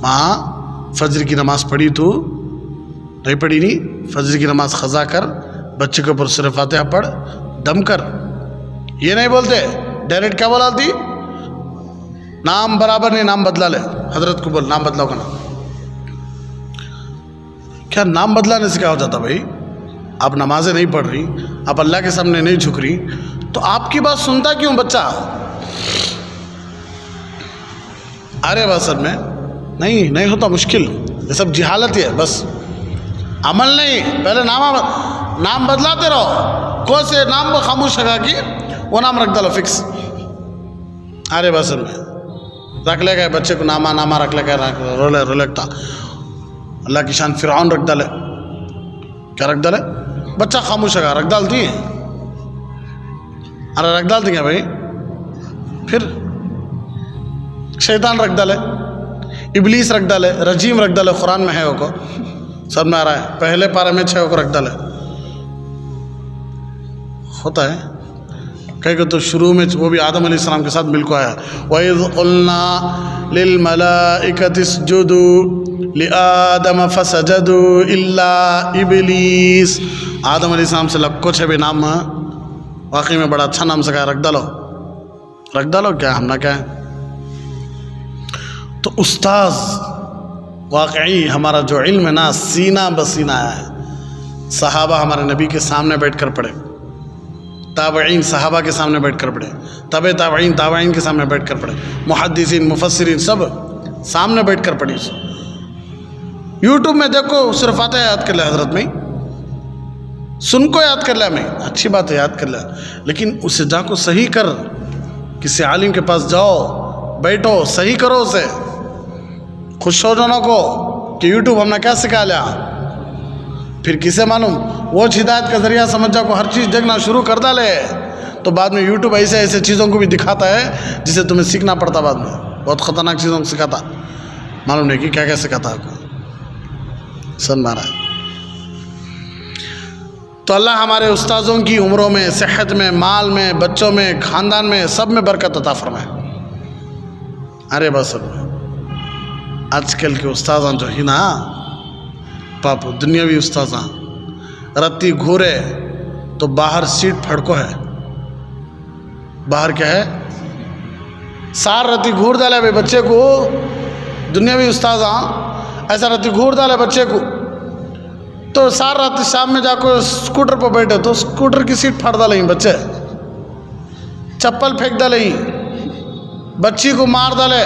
ماں فجر کی نماز پڑھی تو نہیں پڑھی نہیں؟ فجر کی نماز قضا کر، بچے کے اوپر سورہ فاتحہ پڑھ، دم کر. یہ نہیں بولتے ڈائریکٹ. کیا بولا تھی؟ نام برابر نہیں، نام بدلا لے. حضرت کو بول نام بدلاؤ کا نام. کیا نام بدلانے سے کیا ہو جاتا بھائی؟ آپ نمازیں نہیں پڑھ رہی، آپ اللہ کے سامنے نہیں جھک رہی، تو آپ کی بات سنتا کیوں بچہ؟ ارے بس سب میں نہیں ہوتا، مشکل. یہ سب جہالت ہے، بس عمل نہیں. پہلے نام بدلاتے رہو. کون سے نام کو خاموش لگا کی وہ نام رکھ ڈالو فکس. ارے بس میں رکھ لے گئے بچے کو نامہ رکھ لے گئے، رولکتا اللہ کی شان فرعون رکھ ڈالے. کیا رکھ ڈالے؟ بچہ خاموش لگا رکھ ڈالتی ہے. ارے رکھ ڈالتی ہیں بھائی. پھر شیطان رکھ ڈالے، ابلیس رکھ ڈالے، رجیم رکھ ڈالے. قرآن میں ہے وہ کو سب میں آ رہا ہے، پہلے پارے میں 6 کو رکھ ڈالے. ہوتا ہے کہ تو شروع میں وہ بھی آدم علیہ السلام کے ساتھ مل کو آیا. وَإِذْ قُلْنَا لِلْمَلَائِكَةِ اسْجُدُوا لِآدَمَ فَسَجَدُوا إِلَّا إِبْلِيسَ. آدم علیہ السلام سے کچھ ہے بھی نام واقعی میں بڑا اچھا نام سے کہا رکھ ڈالو. کیا ہم نہ کہیں؟ تو استاذ واقعی ہمارا جو علم ہے نا سینہ بسینہ آیا ہے. صحابہ ہمارے نبی کے سامنے بیٹھ کر پڑھے، تابعین صحابہ کے سامنے بیٹھ کر پڑھے، تابعین کے سامنے بیٹھ کر پڑھے، محدثین مفسرین سب سامنے بیٹھ کر پڑھی. یوٹیوب میں دیکھو صرف فاتحہ یاد کر لے، حضرت میں سن کو یاد کر لے، میں اچھی بات ہے یاد کر لے، لیکن اسے جا کو صحیح کر. کسی عالم کے پاس جاؤ، بیٹھو، صحیح کرو اسے. خوش ہو جانا کو کہ یوٹیوب ہم نے کیا سکھا لیا. پھر کسے معلوم وہ ہدایت کا ذریعہ سمجھ جا کو ہر چیز دیکھنا شروع کر ڈالے، تو بعد میں یوٹیوب ایسے چیزوں کو بھی دکھاتا ہے جسے تمہیں سیکھنا پڑتا. بعد میں بہت خطرناک چیزوں کو سکھاتا، معلوم نہیں کہ کیا سکھاتا آپ کو. سن مارا ہے. تو اللہ ہمارے استاذوں کی عمروں میں، صحت میں، مال میں، بچوں میں، خاندان میں، سب میں برکت عطا فرمائے. ارے بس آج کل کے استاذاں جو ہی نا پاپ دنیاوی استاذاں رتی گھورے تو باہر سیٹ پھڑکو ہے. باہر کیا ہے؟ سار رتی گھور ڈالے بھائی بچے کو. دنیاوی استاذاں ایسا رتی گھور ڈالے بچے کو، تو سار رات شام میں جا کو اسکوٹر پہ بیٹھے تو اسکوٹر کی سیٹ پھاڑ ڈالیں بچے، چپل پھینک ڈالیں، بچی کو مار ڈالے.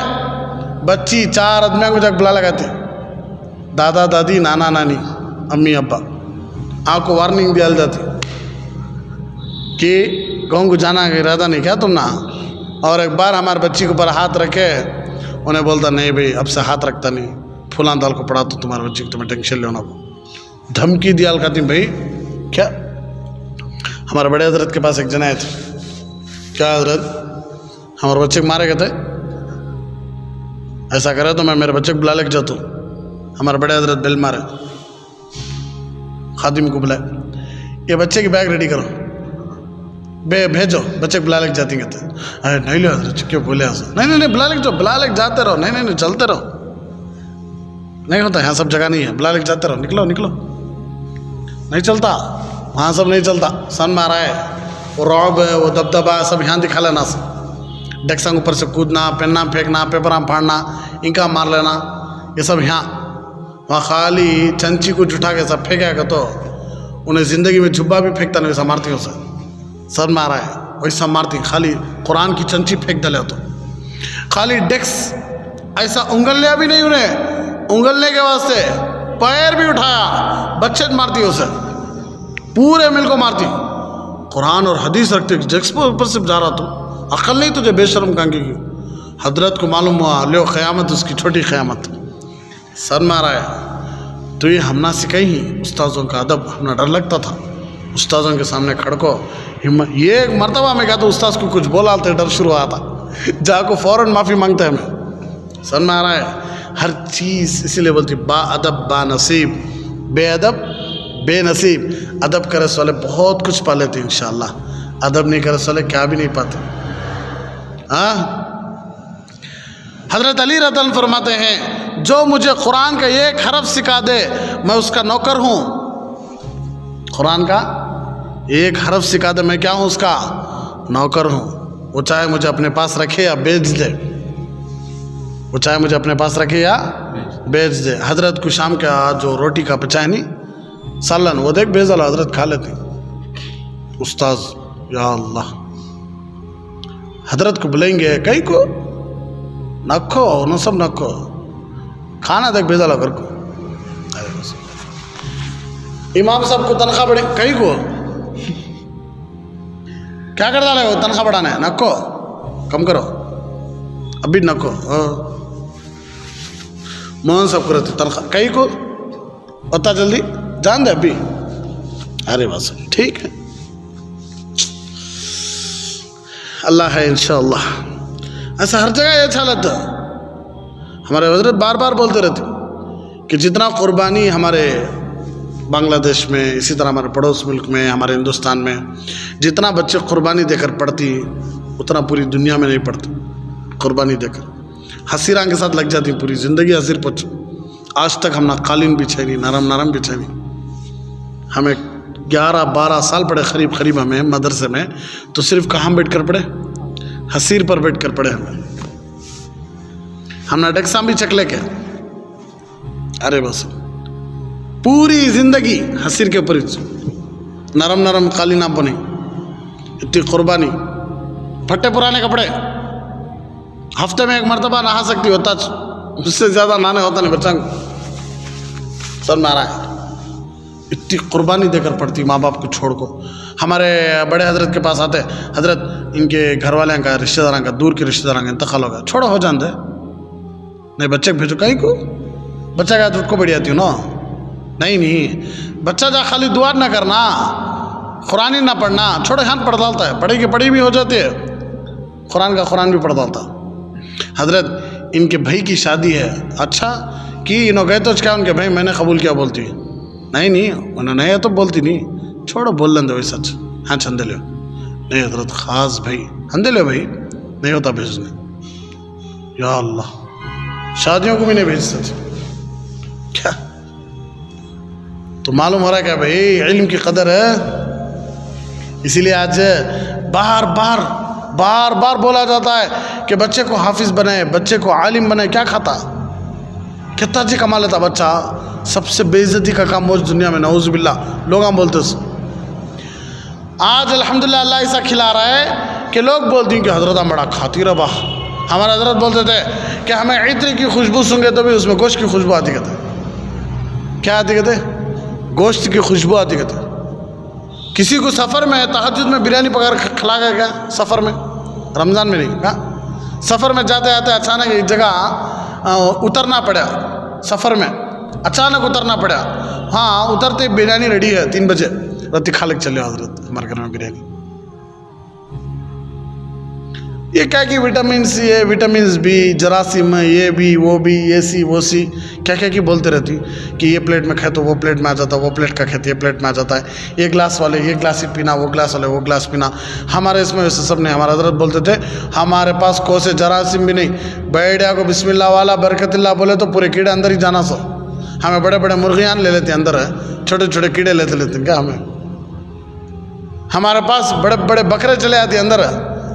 بچی 4 آدمیوں کو جا بلا لگاتے، دادا دادی، نانا نانی، امی ابا. آپ کو وارننگ دیا جاتی کہ گاؤں کو جانا کا ارادہ نہیں کیا تم نا. اور ایک بار ہمارے بچی کے اوپر ہاتھ رکھے، انہیں بولتا نہیں بھائی اب سے ہاتھ رکھتا نہیں، فلاں دال کو پڑھا تو تمہارے بچی کو تمہیں ٹینشن لینا کو. دھمکی دیا کہتی بھائی کیا. ہمارے بڑے حضرت کے پاس ایک جنا تھے. کیا حضرت ہمارے بچے کو مارے گئے تھے، ایسا کرے تو میں میرے بچے کو بلا لے کے جاتا ہوں. ہمارے بڑے حضرت بیل مارے، خادم کو بلائے، یہ بچے کی بیگ ریڈی کرو، بھیجو، بچے کو بلا لے کے جاتی ہیں. کہتے ارے نہیں لو حضرت کیوں بولے حضرت؟ نہیں بلا لے کے جاؤ، بلا لے کے جاتے رہو. نہیں چلتے رہو. نہیں ہوتا یہاں سب جگہ نہیں ہے، بلا لے کے جاتے رہو. نکلو نہیں چلتا وہاں، سب نہیں چلتا. سن مارا ہے، وہ رعب ہے، وہ دبدبا سب یہاں دکھا لینا. سب ڈیکسنگ اوپر سے کودنا، پیننا پھینکنا، پیپراں پھاڑنا، انکا مار لینا، یہ سب یہاں. وہاں خالی چنچی کو جھٹا کے سب پھینکا کہ تو انہیں زندگی میں جھبا بھی پھینکتا نہیں، ویسا مارتی ہوں سر. سر مارا ہے ویسا مارتی، خالی قرآن کی چنچی پھینک ڈالے تو خالی ڈیکس ایسا انگل لیا بھی نہیں، انہیں انگلنے کے واسطے پیر بھی اٹھایا، بچے مارتی ہو سر، پورے مل کو مارتی. قرآن اور حدیث رکھتے ڈیکس پر اوپر سے جا رہا تو عقل نہیں تجھے بے شرم کہیں گی. حضرت کو معلوم ہوا لو قیامت اس کی چھوٹی قیامت. سر مارا ہے تو یہ ہم نہ سکھائی ہی استاذوں کا ادب. ہمیں ڈر لگتا تھا استاذوں کے سامنے کھڑکو ہمت. یہ ایک مرتبہ میں کہا تو استاذ کو کچھ بولا تو ڈر شروع آتا، جا کو فوراً معافی مانگتا ہے. ہمیں سر مارا ہے ہر چیز اسی لیے بولتی با ادب با نصیب، بے ادب بے نصیب. ادب کرے والے بہت کچھ پا لیتے انشاءاللہ، ادب نہیں کرے والے کیا بھی نہیں پاتے. ہاں حضرت علی رضی اللہ عنہ فرماتے ہیں جو مجھے قرآن کا ایک حرف سکھا دے میں اس کا نوکر ہوں. قرآن کا ایک حرف سکھا دے میں کیا ہوں؟ اس کا نوکر ہوں. وہ چاہے مجھے اپنے پاس رکھے یا بیچ دے، وہ چاہے مجھے اپنے پاس رکھے یا بیچ دے. حضرت کو شام کا جو روٹی کا پچائے نہیں سالن، وہ دیکھ بیزل حضرت کھا لیتے. استاذ یا اللہ حضرت کو بلیں گے کئی کو نکھو نہ سب نکھو کھانا دیکھ بھیجا لو گھر کو. امام صاحب کو تنخواہ بڑھے کئی کو کیا کر ڈالے وہ تنخواہ بڑھانا ہے نکو کم کرو ابھی نکو. موہن صاحب کو رہتے تنخواہ کئی کو ہوتا جلدی جان دے ابھی. ارے بس ٹھیک ہے اللہ ہے انشاءاللہ. ایسا ہر جگہ یہ حالت ہے. ہمارے حضرت بار بار بولتے رہتے کہ جتنا قربانی ہمارے بنگلہ دیش میں، اسی طرح ہمارے پڑوس ملک میں، ہمارے ہندوستان میں جتنا بچے قربانی دے کر پڑھتی اتنا پوری دنیا میں نہیں پڑھتے. قربانی دے کر حسیراں کے ساتھ لگ جاتی پوری زندگی حسیر پچ. آج تک ہم نہ قالین بچھائی نہیں، نرم نرم بچھائی نہیں. ہمیں 11-12 سال پڑھے قریب ہمیں مدرسے میں، تو صرف کہاں بیٹھ کر پڑھے؟ حسیر پر بیٹھ کر پڑھے. ہم نے ڈیکسام بھی چکلے کے. ارے بس پوری زندگی حسیر کے اوپر نرم نرم قالینہ بنی. اتنی قربانی. پھٹے پرانے کپڑے ہفتے میں ایک مرتبہ نہا سکتی ہوتا، اس سے زیادہ نہانے ہوتا نہیں بچہ سب نہ رہا ہے. اتنی قربانی دے کر پڑتی ماں باپ کو چھوڑ کو. ہمارے بڑے حضرت کے پاس آتے، حضرت ان کے گھر والوں کا رشتہ داراں کا دور کے رشتہ داراں کا انتقال ہو گیا، چھوڑو ہو جان دے نہیں بچے کو بھیجو. کہیں کو بچہ کا تو کو بڑی آتی ہوں نا. نہیں بچہ جا خالی دعا نہ کرنا، قرآن ہی نہ پڑھنا. چھوڑے خان پڑھ ڈالتا ہے، پڑھی کی پڑھی بھی ہو جاتی ہے، قرآن کا قرآن بھی پڑھ ڈالتا. حضرت ان کے بھائی کی شادی ہے. اچھا کہ انہوں گئے تو کیا ان کے بھائی میں نے قبول کیا بولتی؟ نہیں انہوں نے تو بولتی نہیں، چھوڑو بول لیں دے وہی سچ. ہاں چھندے لو نہیں حضرت خاص بھائی ہندے لو بھائی نہیں ہوتا بھیجنے. یا اللہ شادیوں کو بھی نہیں بھیج سکتے کیا؟ تو معلوم ہو رہا ہے کہ بھائی علم کی قدر ہے. اسی لیے آج بار بار بولا جاتا ہے کہ بچے کو حافظ بنائے، بچے کو عالم بنائے. کیا کھاتا کتنا جی کما لیتا بچہ. سب سے بے عزتی کا کام موج دنیا میں نعوذ باللہ لوگ ہم بولتے ہیں. آج الحمدللہ اللہ ایسا کھلا رہا ہے کہ لوگ بولتی ہیں کہ حضرت ہم بڑا کھاتی رہا. ہمارے حضرت بولتے تھے کہ ہمیں عطر کی خوشبو سنگے تو بھی اس میں گوشت کی خوشبو آتی کہتے. کیا آتی کہتے؟ گوشت کی خوشبو آتی کہتے. کسی کو سفر میں تہجد میں بریانی پکا کر کھلا گیا کیا؟ سفر میں، رمضان میں نہیں. ہاں سفر میں جاتے آتے اچانک ایک جگہ اترنا پڑا. سفر میں اچانک اترنا پڑا. ہاں اترتے بریانی ریڈی ہے 3 بجے. رتی کھالک چلے حضرت ہمارے گھر میں بریانی. یہ کیا کہ وٹامنس یہ وٹامنس بھی جراثیم یہ بھی وہ بھی یہ سی وہ سی کیا کی بولتے رہتی کہ یہ پلیٹ میں کھائے تو وہ پلیٹ میں آ جاتا، وہ پلیٹ کا کھاتے یہ پلیٹ میں آ جاتا ہے. یہ گلاس والے یہ گلاس ہی پینا، وہ گلاس والے وہ گلاس پینا. ہمارے اس میں ویسے سب نہیں. ہمارے حضرت بولتے تھے ہمارے پاس کوسے جراثیم بھی نہیں. بیڑیا کو بسم اللہ والا برکت اللہ بولے تو پورے کیڑے اندر ہی جانا سو. ہمیں بڑے بڑے مرغیان لے لیتے اندر ہے، چھوٹے چھوٹے کیڑے لیتے ہیں کیا ہمیں. ہمارے پاس بڑے بڑے بکرے چلے آتے اندر ہے،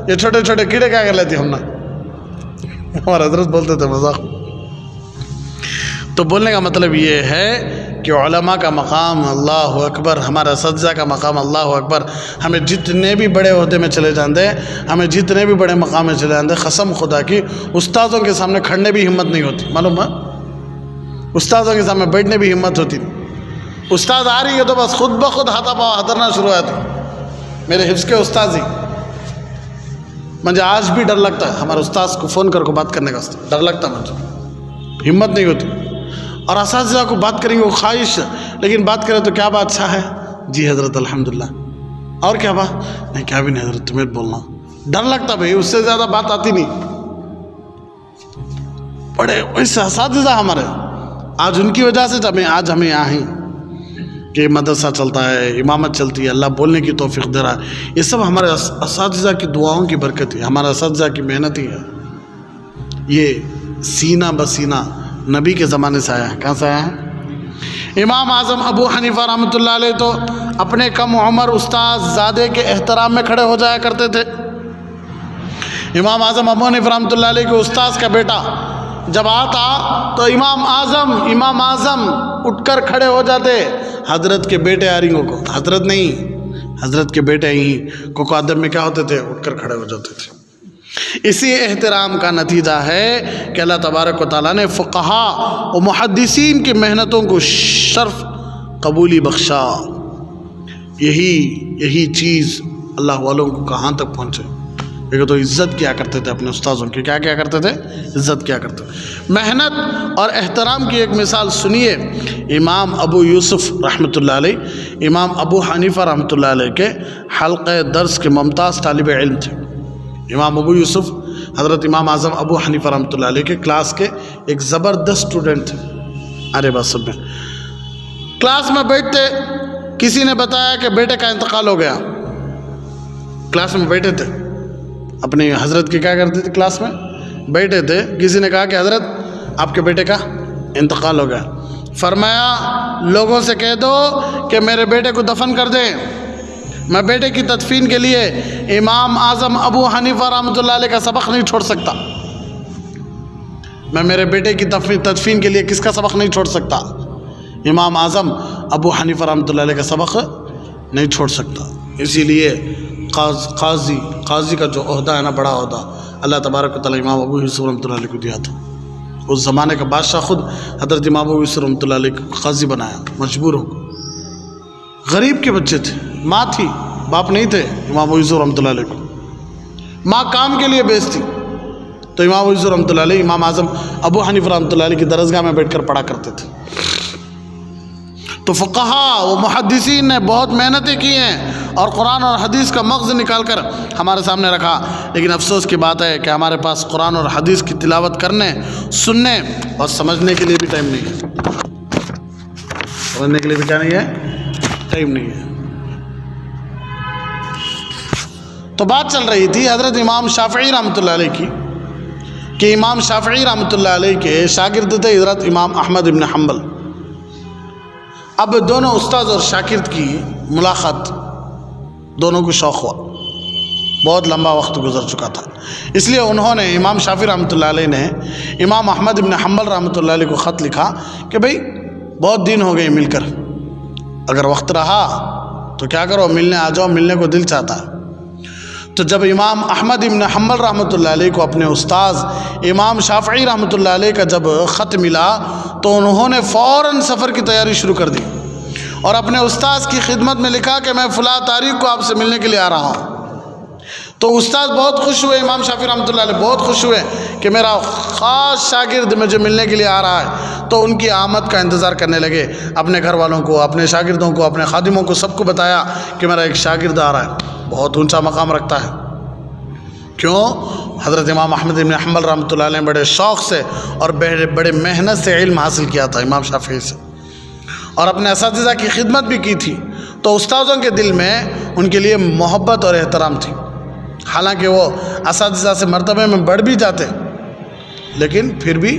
یہ چھوٹے چھوٹے کیڑے کیا کر لیتے ہم نا. ہمارے حضرت بولتے تھے مذاق. تو بولنے کا مطلب یہ ہے کہ علماء کا مقام اللہ اکبر، ہمارا اساتذہ کا مقام اللہ اکبر. ہمیں جتنے بھی بڑے عہدے میں چلے جاندے، ہمیں جتنے بھی بڑے مقام میں چلے جاندے، قسم خدا کی استاذوں کے سامنے کھڑنے بھی ہمت نہیں ہوتی. معلوم ہے استاذوں کے سامنے بیٹھنے بھی ہمت ہوتی نہیں. استاد آ رہی ہے تو بس خود بخود ہاتھا پاؤں ہترنا شروع ہوتی. میرے حفظ کے استاذ ہی مجھے آج بھی ڈر لگتا ہے ہمارے استاذ کو فون کر کو بات کرنے کا ڈر لگتا ہے مجھے. ہمت نہیں ہوتی. اور اساتذہ کو بات کریں گے وہ خواہش، لیکن بات کرے تو کیا بات اچھا ہے جی حضرت الحمدللہ اور کیا بات نہیں، کیا بھی نہیں حضرت تمہیں بولنا. ڈر لگتا بھائی، اس سے زیادہ بات آتی نہیں. بڑے ویسے اساتذہ ہمارے آج ان کی وجہ سے آج ہمیں یہاں ہیں کہ مدرسہ چلتا ہے، امامت چلتی ہے، اللہ بولنے کی توفیق دے رہا ہے. یہ سب ہمارے اساتذہ کی دعاؤں کی برکت ہے، ہمارے اساتذہ کی محنت ہی ہے. یہ سینہ بسینہ نبی کے زمانے سے آیا ہے. کہاں سے آیا ہے؟ امام اعظم ابو حنیفہ رحمۃ اللہ علیہ تو اپنے کم عمر استاد زادے کے احترام میں کھڑے ہو جایا کرتے تھے. امام اعظم ابو حنیفہ رحمۃ اللہ علیہ کے استاذ کا بیٹا جب آتا تو امام اعظم اٹھ کر کھڑے ہو جاتے حضرت کے بیٹے آرینگوں کو. حضرت نہیں، حضرت کے بیٹے ہی کو ادب میں کیا ہوتے تھے؟ اٹھ کر کھڑے ہو جاتے تھے. اسی احترام کا نتیجہ ہے کہ اللہ تبارک و تعالیٰ نے فقہا و محدثین کی محنتوں کو شرف قبولی بخشا. یہی چیز اللہ والوں کو کہاں تک پہنچے. ایک تو عزت کیا کرتے تھے اپنے استاذوں کی. کیا کرتے تھے؟ عزت کیا کرتے تھے. محنت اور احترام کی ایک مثال سنیے. امام ابو یوسف رحمۃ اللہ علیہ، امام ابو حنیفہ رحمۃ اللہ علیہ کے حلقہ درس کے ممتاز طالب علم تھے. امام ابو یوسف حضرت امام اعظم ابو حنیفہ رحمۃ اللہ علیہ کے کلاس کے ایک زبردست اسٹوڈنٹ تھے. ارے بس سب میں کلاس میں بیٹھتے، کسی نے بتایا کہ بیٹے کا انتقال ہو گیا. کلاس میں بیٹھے تھے، اپنی حضرت کی کیا کرتے تھے؟ کلاس میں بیٹھے تھے، کسی نے کہا کہ حضرت آپ کے بیٹے کا انتقال ہو گیا. فرمایا لوگوں سے کہہ دو کہ میرے بیٹے کو دفن کر دیں. میں بیٹے کی تدفین کے لیے امام اعظم ابو حنیفہ رحمۃ اللہ علیہ کا سبق نہیں چھوڑ سکتا. میں میرے بیٹے کی تدفین کے لیے کس کا سبق نہیں چھوڑ سکتا؟ امام اعظم ابو حنیفہ رحمۃ اللہ علیہ کا سبق نہیں چھوڑ سکتا. اسی لیے قاضی کا جو عہدہ ہے نا، بڑا عہدہ، اللہ تبارک و تعالیٰ امام ابو یوسف رحمۃ اللہ علیہ کو دیا تھا. اس زمانے کا بادشاہ خود حضرت امام ابو یوسف رحمۃ اللہ علیہ کو قاضی بنایا مجبور ہو. غریب کے بچے تھے، ماں تھی، باپ نہیں تھے. امام ابو یوسف رحمۃ اللہ علیہ کو ماں کام کے لیے بیچتی، تو امام ابو یوسف رحمۃ اللہ علیہ امام اعظم ابو حنیفہ رحمۃ اللہ علیہ کی درسگاہ میں بیٹھ کر پڑھا کرتے تھے. تو فقہا و محدثین نے بہت محنتیں کی ہیں اور قرآن اور حدیث کا مغز نکال کر ہمارے سامنے رکھا. لیکن افسوس کی بات ہے کہ ہمارے پاس قرآن اور حدیث کی تلاوت کرنے، سننے اور سمجھنے کے لیے بھی ٹائم نہیں ہے. سمجھنے کے لیے بھی کیا نہیں ہے؟ ٹائم نہیں ہے. تو بات چل رہی تھی حضرت امام شافعی رحمۃ اللہ علیہ کی، کہ امام شافعی رحمۃ اللہ علیہ کے شاگرد تھے حضرت امام احمد بن حنبل. اب دونوں استاد اور شاگرد کی ملاقات دونوں کو شوق ہوا. بہت لمبا وقت گزر چکا تھا، اس لیے انہوں نے امام شافعی رحمۃ اللہ علیہ نے امام احمد بن حنبل رحمۃ اللہ علیہ کو خط لکھا کہ بھئی بہت دن ہو گئے مل کر، اگر وقت رہا تو کیا کرو، ملنے آ جاؤ، ملنے کو دل چاہتا ہے. تو جب امام احمد بن حنبل رحمۃ اللہ علیہ کو اپنے استاذ امام شافعی رحمۃ اللہ علیہ کا جب خط ملا تو انہوں نے فوراً سفر کی تیاری شروع کر دی اور اپنے استاذ کی خدمت میں لکھا کہ میں فلاں تاریخ کو آپ سے ملنے کے لیے آ رہا ہوں. تو استاد بہت خوش ہوئے، امام شافعی رحمۃ اللہ علیہ بہت خوش ہوئے کہ میرا خاص شاگرد مجھے ملنے کے لیے آ رہا ہے. تو ان کی آمد کا انتظار کرنے لگے. اپنے گھر والوں کو، اپنے شاگردوں کو، اپنے خادموں کو، سب کو بتایا کہ میرا ایک شاگرد آ رہا ہے، بہت اونچا مقام رکھتا ہے. کیوں؟ حضرت امام احمد بن حنبل رحمۃ اللہ علیہ نے بڑے شوق سے اور بڑے محنت سے علم حاصل کیا تھا امام شافعی سے، اور اپنے اساتذہ کی خدمت بھی کی تھی. تو استاذوں کے دل میں ان کے لیے محبت اور احترام تھی. حالانکہ وہ اساتذہ سے مرتبے میں بڑھ بھی جاتے، لیکن پھر بھی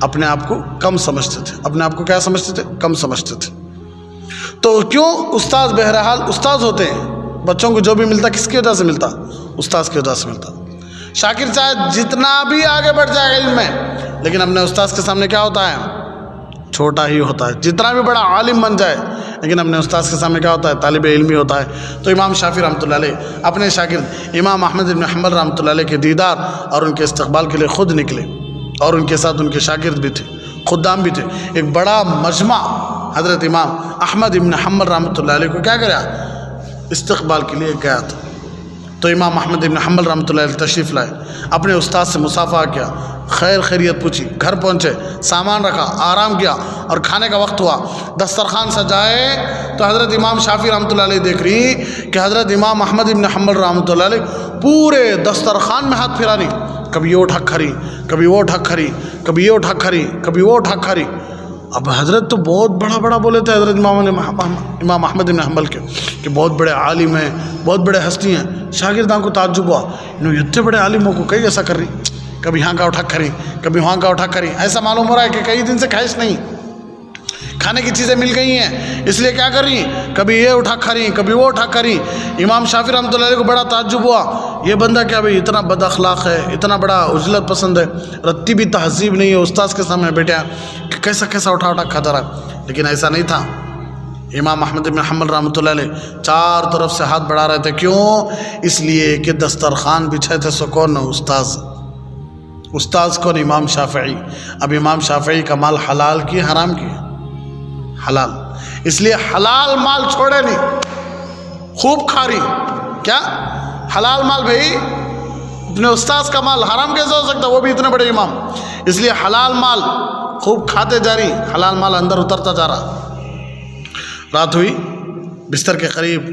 اپنے آپ کو کم سمجھتے تھے. اپنے آپ کو کیا سمجھتے تھے؟ کم سمجھتے تھے. تو کیوں؟ استاذ بہرحال استاذ ہوتے ہیں. بچوں کو جو بھی ملتا کس کی وجہ سے ملتا؟ استاذ کی وجہ سے ملتا. شاگرد چاہے جتنا بھی آگے بڑھ جائے علم میں، لیکن اپنے استاذ کے سامنے کیا ہوتا ہے؟ چھوٹا ہی ہوتا ہے. جتنا بھی بڑا عالم بن جائے لیکن اپنے استاذ کے سامنے کیا ہوتا ہے؟ طالب علم ہی ہوتا ہے. تو امام شافعی رحمۃ اللہ علیہ اپنے شاگرد امام احمد بن حنبل رحمۃ اللہ علیہ کے دیدار اور ان کے استقبال کے لیے خود نکلے، اور ان کے ساتھ ان کے شاگرد بھی تھے، خدام بھی تھے. ایک بڑا مجمع حضرت امام احمد بن حنبل رحمۃ اللہ علیہ کو کیا کرا؟ استقبال کے لیے گیا تھا. تو امام احمد بن حنبل رحمۃ اللہ علیہ تشریف لائے، اپنے استاد سے مصافحہ کیا، خیر خیریت پوچھی، گھر پہنچے، سامان رکھا، آرام کیا، اور کھانے کا وقت ہوا. دسترخوان سجائے تو حضرت امام شافعی رحمۃ اللہ علیہ دیکھ رہی کہ حضرت امام احمد بن حنبل رحمۃ اللہ علیہ پورے دسترخوان میں ہاتھ پھرانی، کبھی یہ اٹھا کھری، کبھی وہ اٹھا کھری، کبھی یہ اٹھا کھری، کبھی وہ اٹھا کھری. اب حضرت تو بہت بڑا بولے تھے حضرت امام احمد بن حنبل کے کہ بہت بڑے عالم ہیں، بہت بڑے ہستی ہیں. شاگردان کو تعجب ہوا، انہوں اتنے بڑے عالموں کو کئی ایسا کر رہی. کبھی یہاں کا اٹھا کھری، کبھی وہاں کا اٹھا کھری، ایسا معلوم ہو رہا ہے کہ کئی دن سے خواہش نہیں، کھانے کی چیزیں مل گئی ہیں اس لیے کیا کر رہی، کبھی یہ اٹھا کھری کبھی وہ اٹھا کھری۔ امام شافعی رحمۃ اللہ علیہ کو بڑا تعجب ہوا، یہ بندہ کیا بھائی اتنا بد اخلاق ہے، اتنا بڑا عجلت پسند ہے، رتی بھی تہذیب نہیں ہے، استاذ کے سامنے بیٹھا کہ کیسا کیسا اٹھا کھاتا رہا۔ لیکن ایسا نہیں تھا، امام احمد بن حنبل رحمۃ اللہ علیہ چار طرف سے ہاتھ بڑھا رہے تھے، کیوں؟ اس لیے کہ دسترخوان بچھے تھے سو کون؟ استاذ کون؟ امام شافعی۔ اب امام شافعی کا مال حلال کی حرام کی؟ حلال، اس لیے حلال مال چھوڑے نہیں، خوب کھا رہی۔ کیا حلال مال بھائی؟ اپنے استاذ کا مال حرام کیسے ہو سکتا؟ وہ بھی اتنے بڑے امام، اس لیے حلال مال خوب کھاتے جا رہی، حلال مال اندر اترتا جا رہا۔ رات ہوئی، بستر کے قریب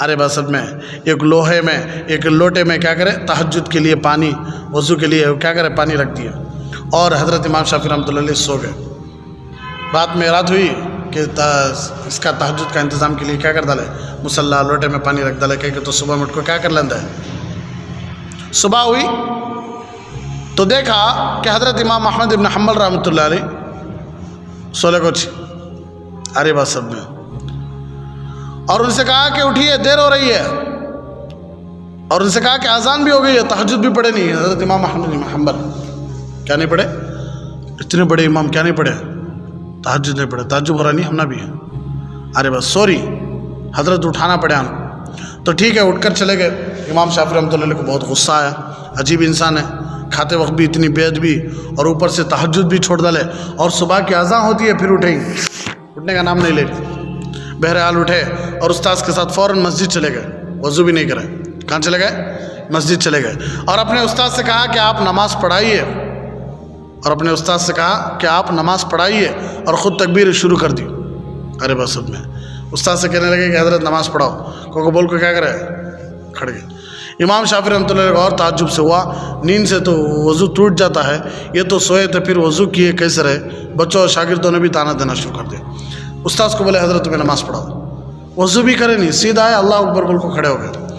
ارے بسد میں ایک لوہے میں ایک لوٹے میں کیا کرے، تہجد کے لیے پانی، وضو کے لیے کیا کرے، پانی رکھ دیا، اور حضرت امام شافعی رحمۃ اللہ علیہ سو گئے۔ رات میں رات ہوئی کہ اس کا تہجد کا انتظام کے لیے کیا کر ڈالے، مصلی لوٹے میں پانی رکھ ڈالے، کہ تو صبح میں اٹھ کو کیا کر لینا ہے۔ صبح ہوئی تو دیکھا کہ حضرت امام احمد بن حنبل رحمۃ اللہ علیہ سولے کچھ ارے بس سب میں، اور ان سے کہا کہ اٹھیے دیر ہو رہی ہے، اور ان سے کہا کہ اذان بھی ہو گئی ہے، تہجد بھی پڑھے نہیں۔ حضرت امام احمد بن حنبل کیا نہیں پڑھے؟ اتنے بڑے امام کیا نہیں پڑھے؟ تہجد نہیں پڑھے۔ تعجب ہو رہا نہیں ہم نہ بھی ہے، ارے بس سوری حضرت اٹھانا پڑے آنا، تو ٹھیک ہے اٹھ کر چلے گئے۔ امام شافعی رحمۃ اللہ علیہ کو بہت غصہ آیا، عجیب انسان ہے، کھاتے وقت بھی اتنی بے ادبی، اور اوپر سے تہجد بھی چھوڑ ڈالے، اور صبح کی اذان ہوتی ہے پھر اٹھیں گے، اٹھنے کا نام نہیں لے رہی۔ بہرحال اٹھے اور استاذ کے ساتھ فوراً مسجد چلے گئے، وضو بھی نہیں کرے، کہاں چلے گئے؟ مسجد چلے گئے، اور اپنے استاد سے کہا کہ آپ نماز پڑھائیے، اور اپنے استاد سے کہا کہ آپ نماز پڑھائیے، اور خود تکبیر شروع کر دی۔ ارے بس میں استاد سے کہنے لگے کہ حضرت نماز پڑھاؤ، کو بول کو کیا کرے، کھڑ گئے۔ امام شافعی رحمۃ اللہ علیہ اور تعجب سے ہوا، نیند سے تو وضو ٹوٹ جاتا ہے، یہ تو سوئے تھے پھر وضو کیے کیسے رہے؟ بچوں اور شاگردوں نے بھی تانا دینا شروع کر دیا۔ استاذ کو بولے حضرت تمہیں نماز پڑھاؤ، وضو بھی کرے نہیں، سیدھا آئے اللہ اکبر بول کو کھڑے ہو گئے۔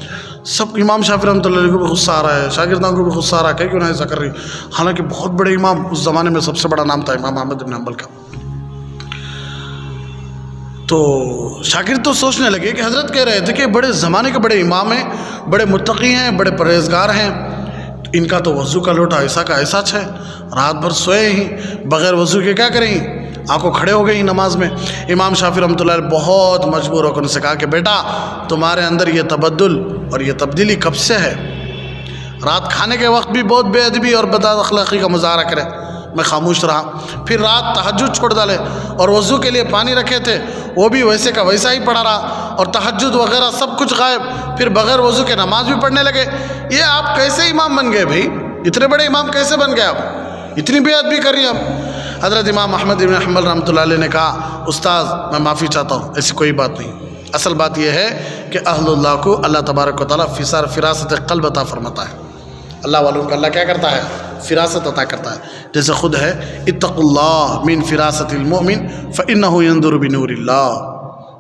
سب امام شافعی رحمۃ اللہ علیہ کو بھی غصہ آ رہا ہے، شاگردوں کو بھی غصہ آ رہا ہے کہ کیوں نہ ایسا کر رہی، حالانکہ بہت بڑے امام، اس زمانے میں سب سے بڑا نام تھا امام احمد بن حنبل کا۔ تو شاگرد تو سوچنے لگے کہ حضرت کہہ رہے تھے کہ بڑے زمانے کے بڑے امام ہیں، بڑے متقی ہیں، بڑے پرہیزگار ہیں، ان کا تو وضو کا لوٹا ایسا کا ایسا ہے، رات بھر سوئے ہی بغیر وضو کے کیا کریں، آنکھوں کھڑے ہو گئی نماز میں۔ امام شافعی رحمۃ اللہ علیہ بہت مجبور ہو کر ان سے کہا کہ بیٹا تمہارے اندر یہ تبدل اور یہ تبدیلی کب سے ہے؟ رات کھانے کے وقت بھی بہت بے ادبی اور بد اخلاقی کا مظاہرہ کرے۔ میں خاموش رہا، پھر رات تہجد چھوڑ ڈالے، اور وضو کے لیے پانی رکھے تھے وہ بھی ویسے کا ویسا ہی پڑھا رہا، اور تہجد وغیرہ سب کچھ غائب، پھر بغیر وضو کے نماز بھی پڑھنے لگے۔ یہ آپ کیسے امام بن گئے بھائی؟ اتنے بڑے امام کیسے بن گئے آپ؟ اتنی بے ادبی کر رہی ہیں آپ؟ حضرت امام احمد بن حنبل رحمۃ اللہ علیہ نے کہا استاذ میں معافی چاہتا ہوں، ایسی کوئی بات نہیں، اصل بات یہ ہے کہ اہل اللہ کو اللہ تبارک و تعالیٰ فراست قلب عطا فرماتا ہے، اللہ والوں کو اللہ کیا کرتا ہے؟ فراست عطا کرتا ہے، جیسے خود ہے اتقوا اللہ من فراست المؤمن فإنہ ينظر بنور اللہ،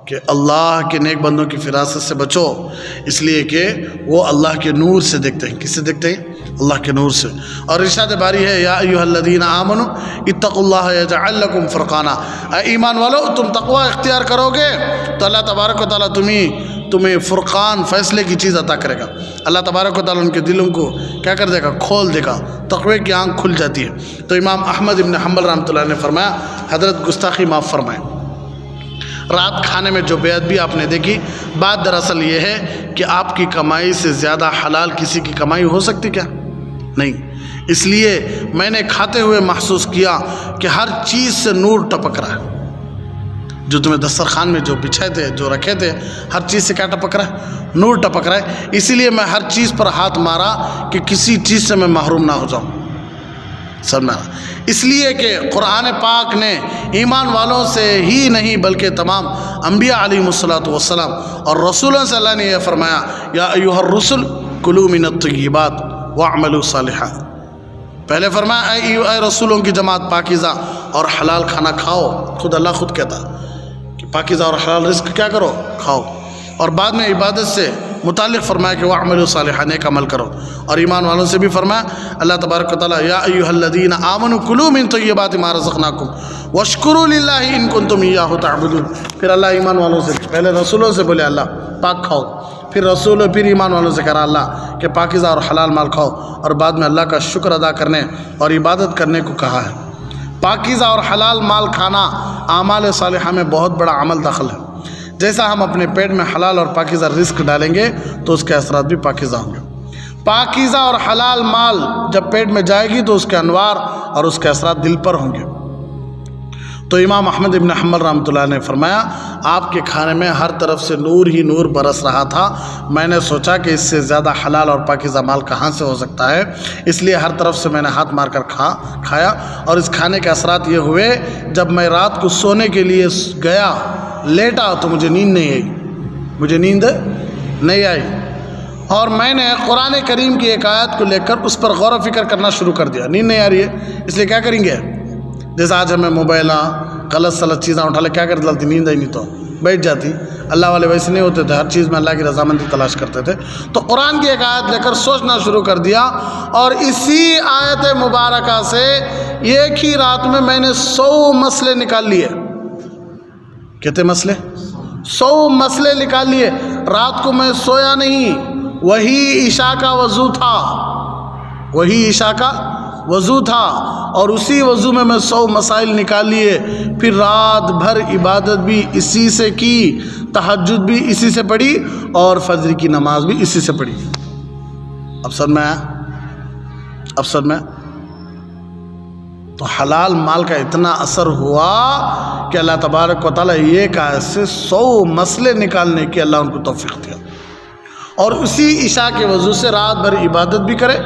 کہ اللہ کے نیک بندوں کی فراست سے بچو، اس لیے کہ وہ اللہ کے نور سے دیکھتے ہیں۔ کس سے دیکھتے ہیں؟ اللہ کے نور سے۔ اور ارشاد باری ہے یا ایھا الذین آمنوا اتقوا اللہ یجعل لکم فرقانا، اے ایمان والو تم تقوی اختیار کرو گے تو اللہ تبارک و تعالیٰ تمہیں فرقان فیصلے کی چیز عطا کرے گا، اللہ تبارک و تعالیٰ ان کے دلوں کو کیا کر دے گا؟ کھول دے گا، تقوی کی آنکھ کھل جاتی ہے۔ تو امام احمد بن حنبل رحمۃ اللہ نے فرمایا حضرت گستاخی معاف فرمائیں، رات کھانے میں جو بے ادبی آپ نے دیکھی، بات دراصل یہ ہے کہ آپ کی کمائی سے زیادہ حلال کسی کی کمائی ہو سکتی کیا؟ نہیں، اس لیے میں نے کھاتے ہوئے محسوس کیا کہ ہر چیز سے نور ٹپک رہا ہے، جو تمہیں دسترخوان میں جو بچھائے تھے جو رکھے تھے ہر چیز سے کیا ٹپک رہا ہے؟ نور ٹپک رہا ہے، اسی لیے میں ہر چیز پر ہاتھ مارا کہ کسی چیز سے میں محروم نہ ہو جاؤں، سمجھنا، اس لیے کہ قرآن پاک نے ایمان والوں سے ہی نہیں بلکہ تمام انبیاء علیہم الصلوۃ والسلام اور رسولوں سے اللہ نے یہ فرمایا یا ایھا الرسل کلوا من الطیبات واعملوا صالحا، پہلے فرمایا اے رسولوں کی جماعت پاکیزہ اور حلال کھانا کھاؤ، خود اللہ خود کہتا کہ پاکیزہ اور حلال رزق کیا کرو؟ کھاؤ، اور بعد میں عبادت سے متعلق فرمایا کہ وَاعْمَلُوا صَالِحًا، نیک عمل کرو، اور ایمان والوں سے بھی فرمایا اللہ تبارک و تعالیٰ یا ایھا الذین آمنوا کلوا من طیبات ما رزقناکم واشکروا للہ ان کنتم ایاہ تعبدون۔ پھر اللہ ایمان والوں سے، پہلے رسولوں سے بولے اللہ پاک کھاؤ، پھر رسول، پھر ایمان والوں سے کہا اللہ کہ پاکیزہ اور حلال مال کھاؤ، اور بعد میں اللہ کا شکر ادا کرنے اور عبادت کرنے کو کہا ہے۔ پاکیزہ اور حلال مال کھانا اعمال صالحہ میں بہت بڑا عمل داخل ہے۔ جیسا ہم اپنے پیٹ میں حلال اور پاکیزہ رزق ڈالیں گے تو اس کے اثرات بھی پاکیزہ ہوں گے۔ پاکیزہ اور حلال مال جب پیٹ میں جائے گی تو اس کے انوار اور اس کے اثرات دل پر ہوں گے۔ تو امام احمد ابن حنبل رحمۃ اللہ نے فرمایا آپ کے کھانے میں ہر طرف سے نور ہی نور برس رہا تھا، میں نے سوچا کہ اس سے زیادہ حلال اور پاکیزہ مال کہاں سے ہو سکتا ہے، اس لیے ہر طرف سے میں نے ہاتھ مار کر کھایا، اور اس کھانے کے اثرات یہ ہوئے جب میں رات کو سونے کے لیے گیا لیٹا تو مجھے نیند نہیں آئی، مجھے نیند نہیں آئی، اور میں نے قرآن کریم کی ایک آیت کو لے کر اس پر غور و فکر کرنا شروع کر دیا۔ نیند نہیں آ رہی ہے اس لیے کیا کریں گے، جیسے آج ہمیں موبائل غلط سلط چیزیں اٹھا لے، کیا کر ڈالتی، نیند آئی نہیں تو بیٹھ جاتی۔ اللہ والے ویسے نہیں ہوتے تھے، ہر چیز میں اللہ کی رضامندی تلاش کرتے تھے۔ تو قرآن کی ایک آیت لے کر سوچنا شروع کر دیا، اور اسی آیت مبارکہ سے ایک ہی رات میں نے 100 مسئلے نکال لیے۔ کتنے مسئلے؟ 100 مسئلے نکال لیے۔ رات کو میں سویا نہیں، وہی عشاء کا وضو تھا، وہی عشاء کا وضو تھا، اور اسی وضو میں 100 مسائل نکال لیے۔ پھر رات بھر عبادت بھی اسی سے کی، تہجد بھی اسی سے پڑھی، اور فجر کی نماز بھی اسی سے پڑھی۔ اب سمجھ میں آیا؟ اب سمجھ میں؟ تو حلال مال کا اتنا اثر ہوا کہ اللہ تبارک و تعالیٰ ایک آیت سے 100 مسئلے نکالنے کی اللہ ان کو توفیق دیا، اور اسی عشاء کے وضو سے رات بھر عبادت بھی کرے،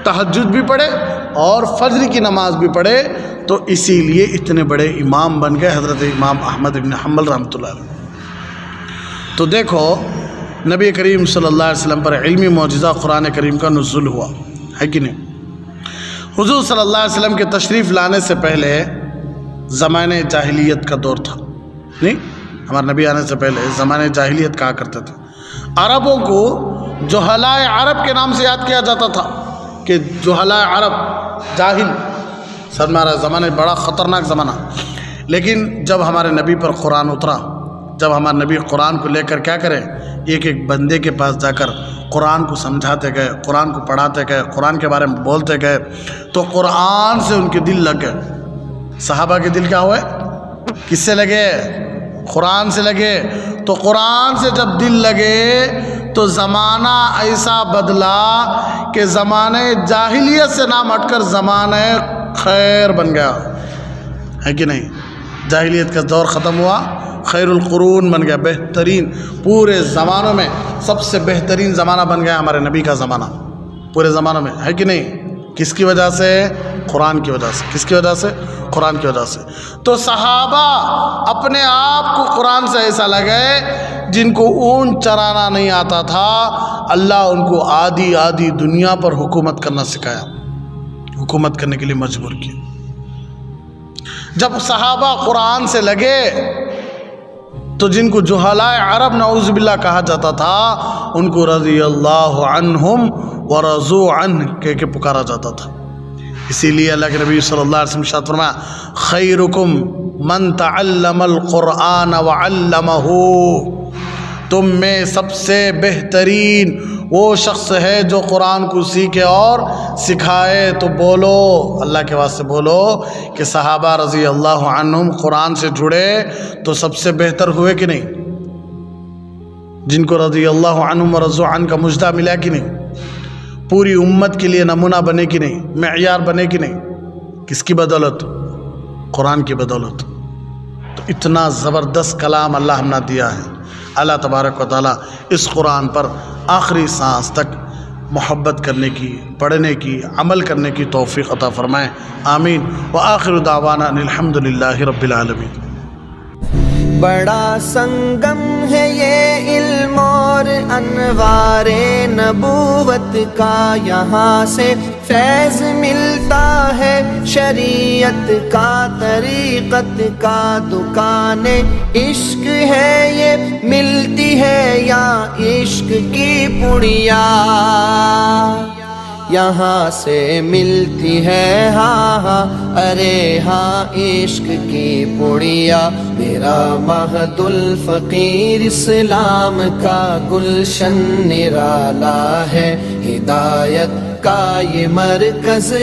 تہجد بھی پڑھے، اور فجر کی نماز بھی پڑھے۔ تو اسی لیے اتنے بڑے امام بن گئے حضرت امام احمد ابن حنبل رحمۃ اللہ علیہ۔ تو دیکھو نبی کریم صلی اللہ علیہ وسلم پر علمی معجزہ قرآن کریم کا نزول ہوا ہے کہ نہیں؟ حضور صلی اللہ علیہ وسلم کے تشریف لانے سے پہلے زمانے جاہلیت کا دور تھا، نہیں؟ ہمارے نبی آنے سے پہلے زمانے جاہلیت کہا کرتے تھے۔ عربوں کو جہلاء عرب کے نام سے یاد کیا جاتا تھا کہ جہلاء عرب، جاہل، سر مارا زمانے بڑا خطرناک زمانہ۔ لیکن جب ہمارے نبی پر قرآن اترا، جب ہمارے نبی قرآن کو لے کر کیا کریں، ایک ایک بندے کے پاس جا کر قرآن کو سمجھاتے گئے، قرآن کو پڑھاتے گئے، قرآن کے بارے میں بولتے گئے، تو قرآن سے ان کے دل لگ گئے۔ صحابہ کے دل کیا ہوئے؟ کس سے لگے؟ قرآن سے لگے۔ تو قرآن سے جب دل لگے تو زمانہ ایسا بدلا کہ زمانے جاہلیت سے نام ہٹ کر زمانے خیر بن گیا، ہے کہ نہیں؟ جاہلیت کا دور ختم ہوا، خیر القرون بن گیا، بہترین، پورے زمانوں میں سب سے بہترین زمانہ بن گیا ہمارے نبی کا زمانہ پورے زمانوں میں، ہے کہ نہیں؟ کس کی وجہ سے؟ قرآن کی وجہ سے۔ کس کی وجہ سے؟ قرآن کی وجہ سے۔ تو صحابہ اپنے آپ کو قرآن سے ایسا لگے جن کو اونٹ چرانا نہیں آتا تھا، اللہ ان کو آدھی آدھی دنیا پر حکومت کرنا سکھایا، حکومت کرنے کے لیے مجبور کیا۔ جب صحابہ قرآن سے لگے تو جن کو جہلاء عرب نعوذ باللہ کہا جاتا تھا، ان کو رضی اللہ عنہم ورضوا عنہ کہہ کے پکارا جاتا تھا۔ اسی لیے اللہ کے نبی صلی اللہ علیہ وسلم ارشاد فرمایا خیرکم من تعلم القرآن وعلمہ، تم میں سب سے بہترین وہ شخص ہے جو قرآن کو سیکھے اور سکھائے۔ تو بولو، اللہ کے واسطے بولو کہ صحابہ رضی اللہ عنہم قرآن سے جڑے تو سب سے بہتر ہوئے کہ نہیں؟ جن کو رضی اللہ عنہم ورضوا عنہ کا مجدہ ملا کہ نہیں؟ پوری امت کے لیے نمونہ بنے کہ نہیں؟ معیار بنے کہ نہیں؟ کس کی بدولت؟ قرآن کی بدولت۔ تو اتنا زبردست کلام اللہ ہم نے دیا ہے۔ اللہ تبارک و تعالیٰ اس قرآن پر آخری سانس تک محبت کرنے کی، پڑھنے کی، عمل کرنے کی توفیق عطا فرمائے، آمین۔ وآخر دعوانا ان الحمد للہ رب العالمین۔ بڑا سنگم ہے یہ علم اور انوار نبوت کا، یہاں سے فیض ملتا ہے شریعت کا، طریقت کا دکان عشق ہے یہ، ملتی ہے یا عشق کی پڑیا، یہاں سے ملتی ہے ہاں ہاں ارے ہاں عشق کی پڑیا۔ میرا مہد الفقیر اسلام کا گلشن نرالا ہے، ہدایت کا یہ مرکز